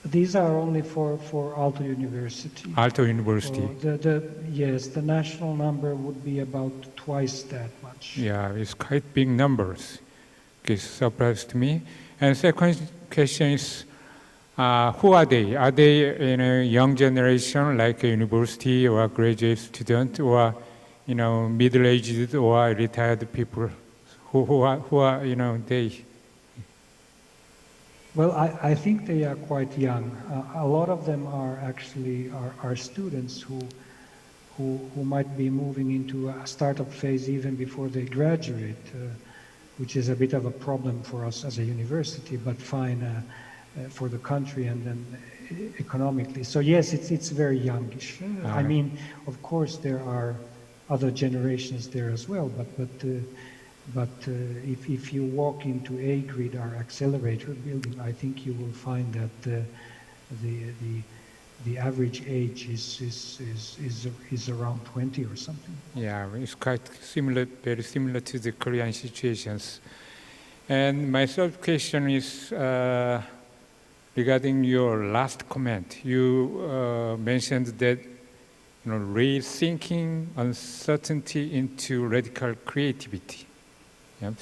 These are only for Aalto University.
Aalto University.
Yes, the national number would be about twice that much.
Yeah, it's quite big numbers. It surprised me. And second question is, who are they? Are they young generation like a university or a graduate student, or middle-aged or retired people? Who are they?
Well, I think they are quite young. A lot of them are actually our students who might be moving into a startup phase even before they graduate, which is a bit of a problem for us as a university, but fine for the country and then economically. So yes, it's very youngish. I mean, of course, there are other generations there as well, but if you walk into A-Grid, our accelerator building, I think you will find that the average age is around 20 or something.
Yeah, it's quite similar, very similar to the Korean situations. And my third question is regarding your last comment. You mentioned that rethinking uncertainty into radical creativity. Yep.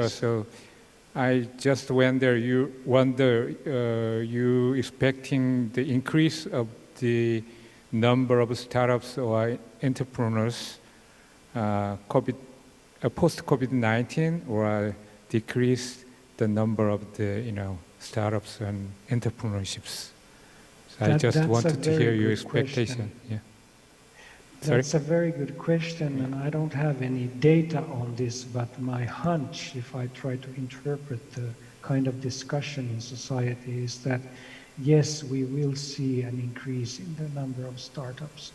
So I just wonder, you expecting the increase of the number of startups or entrepreneurs post-COVID-19, or decrease the number of the startups and entrepreneurships? So I just
That's
wanted to hear your
good
expectation.
question.
Yeah. Sorry?
That's a very good question, and I don't have any data on this, but my hunch, if I try to interpret the kind of discussion in society, is that yes, we will see an increase in the number of startups.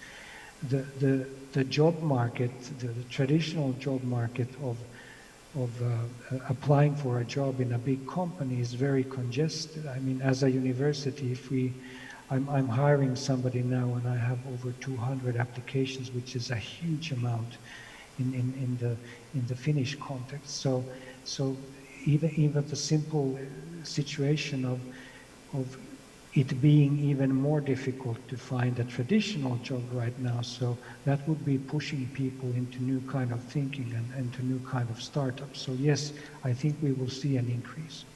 The job market, the traditional job market of applying for a job in a big company is very congested. I mean, as a university, I'm hiring somebody now and I have over 200 applications, which is a huge amount in the Finnish context. So even the simple situation of it being even more difficult to find a traditional job right now, so that would be pushing people into new kind of thinking and to new kind of startups. So yes, I think we will see an increase.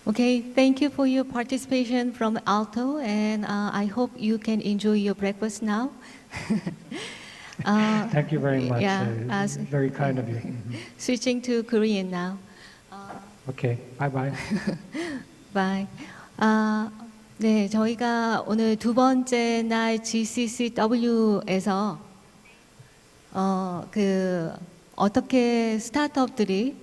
Okay, thank you for your participation from Aalto, and I hope you can enjoy your breakfast now.
Thank you very much.
Yeah,
Very kind of you.
Switching to Korean now.
Okay, bye-bye.
Bye. 네, 저희가 오늘 두 번째 날 GCCW에서 어떻게 스타트업들이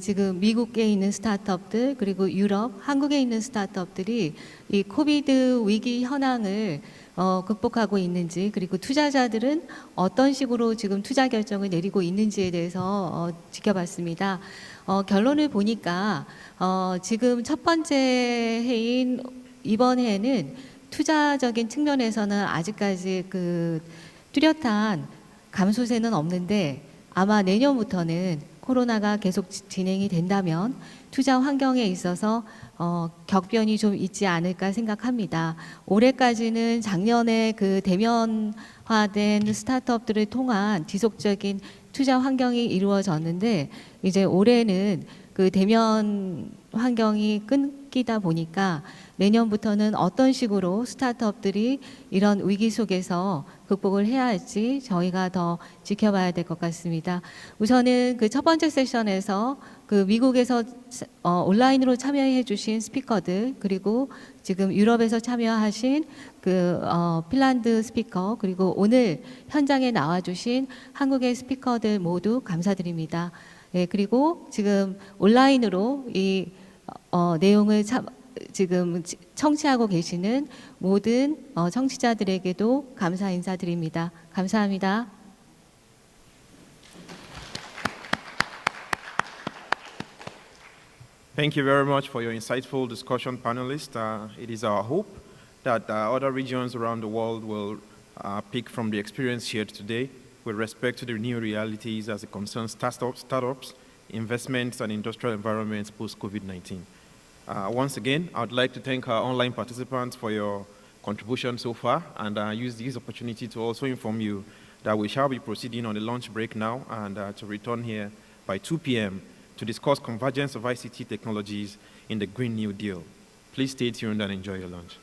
지금 미국에 있는 스타트업들 그리고 유럽, 한국에 있는 스타트업들이 이 코비드 위기 현황을 극복하고 있는지, 그리고 투자자들은 어떤 식으로 지금 투자 결정을 내리고 있는지에 대해서 지켜봤습니다. 결론을 보니까 지금 첫 번째 해인 이번 해는 투자적인 측면에서는 아직까지 뚜렷한 감소세는 없는데, 아마 내년부터는 코로나가 계속 진행이 된다면 투자 환경에 있어서 격변이 좀 있지 않을까 생각합니다. 올해까지는 작년에 대면화된 스타트업들을 통한 지속적인 투자 환경이 이루어졌는데, 이제 올해는 대면 환경이 끊기다 보니까 내년부터는 어떤 식으로 스타트업들이 이런 위기 속에서 극복을 해야 할지 저희가 더 지켜봐야 될 것 같습니다. 우선은 첫 번째 세션에서 미국에서 온라인으로 참여해 주신 스피커들, 그리고 지금 유럽에서 참여하신 핀란드 스피커, 그리고 오늘 현장에 나와 주신 한국의 스피커들 모두 감사드립니다. 네, 그리고 지금 온라인으로 이 내용을 지금 청취하고 계시는 모든 청취자들에게도 감사 인사드립니다. 감사합니다.
Thank you very much for your insightful discussion, panelists. It is our hope that other regions around the world will pick from the experience shared today with respect to the new realities as it concerns startups, investments, and industrial environments post-COVID-19. Once again, I would like to thank our online participants for your contribution so far, and use this opportunity to also inform you that we shall be proceeding on a lunch break now, and to return here by 2 p.m. to discuss convergence of ICT technologies in the Green New Deal. Please stay tuned and enjoy your lunch.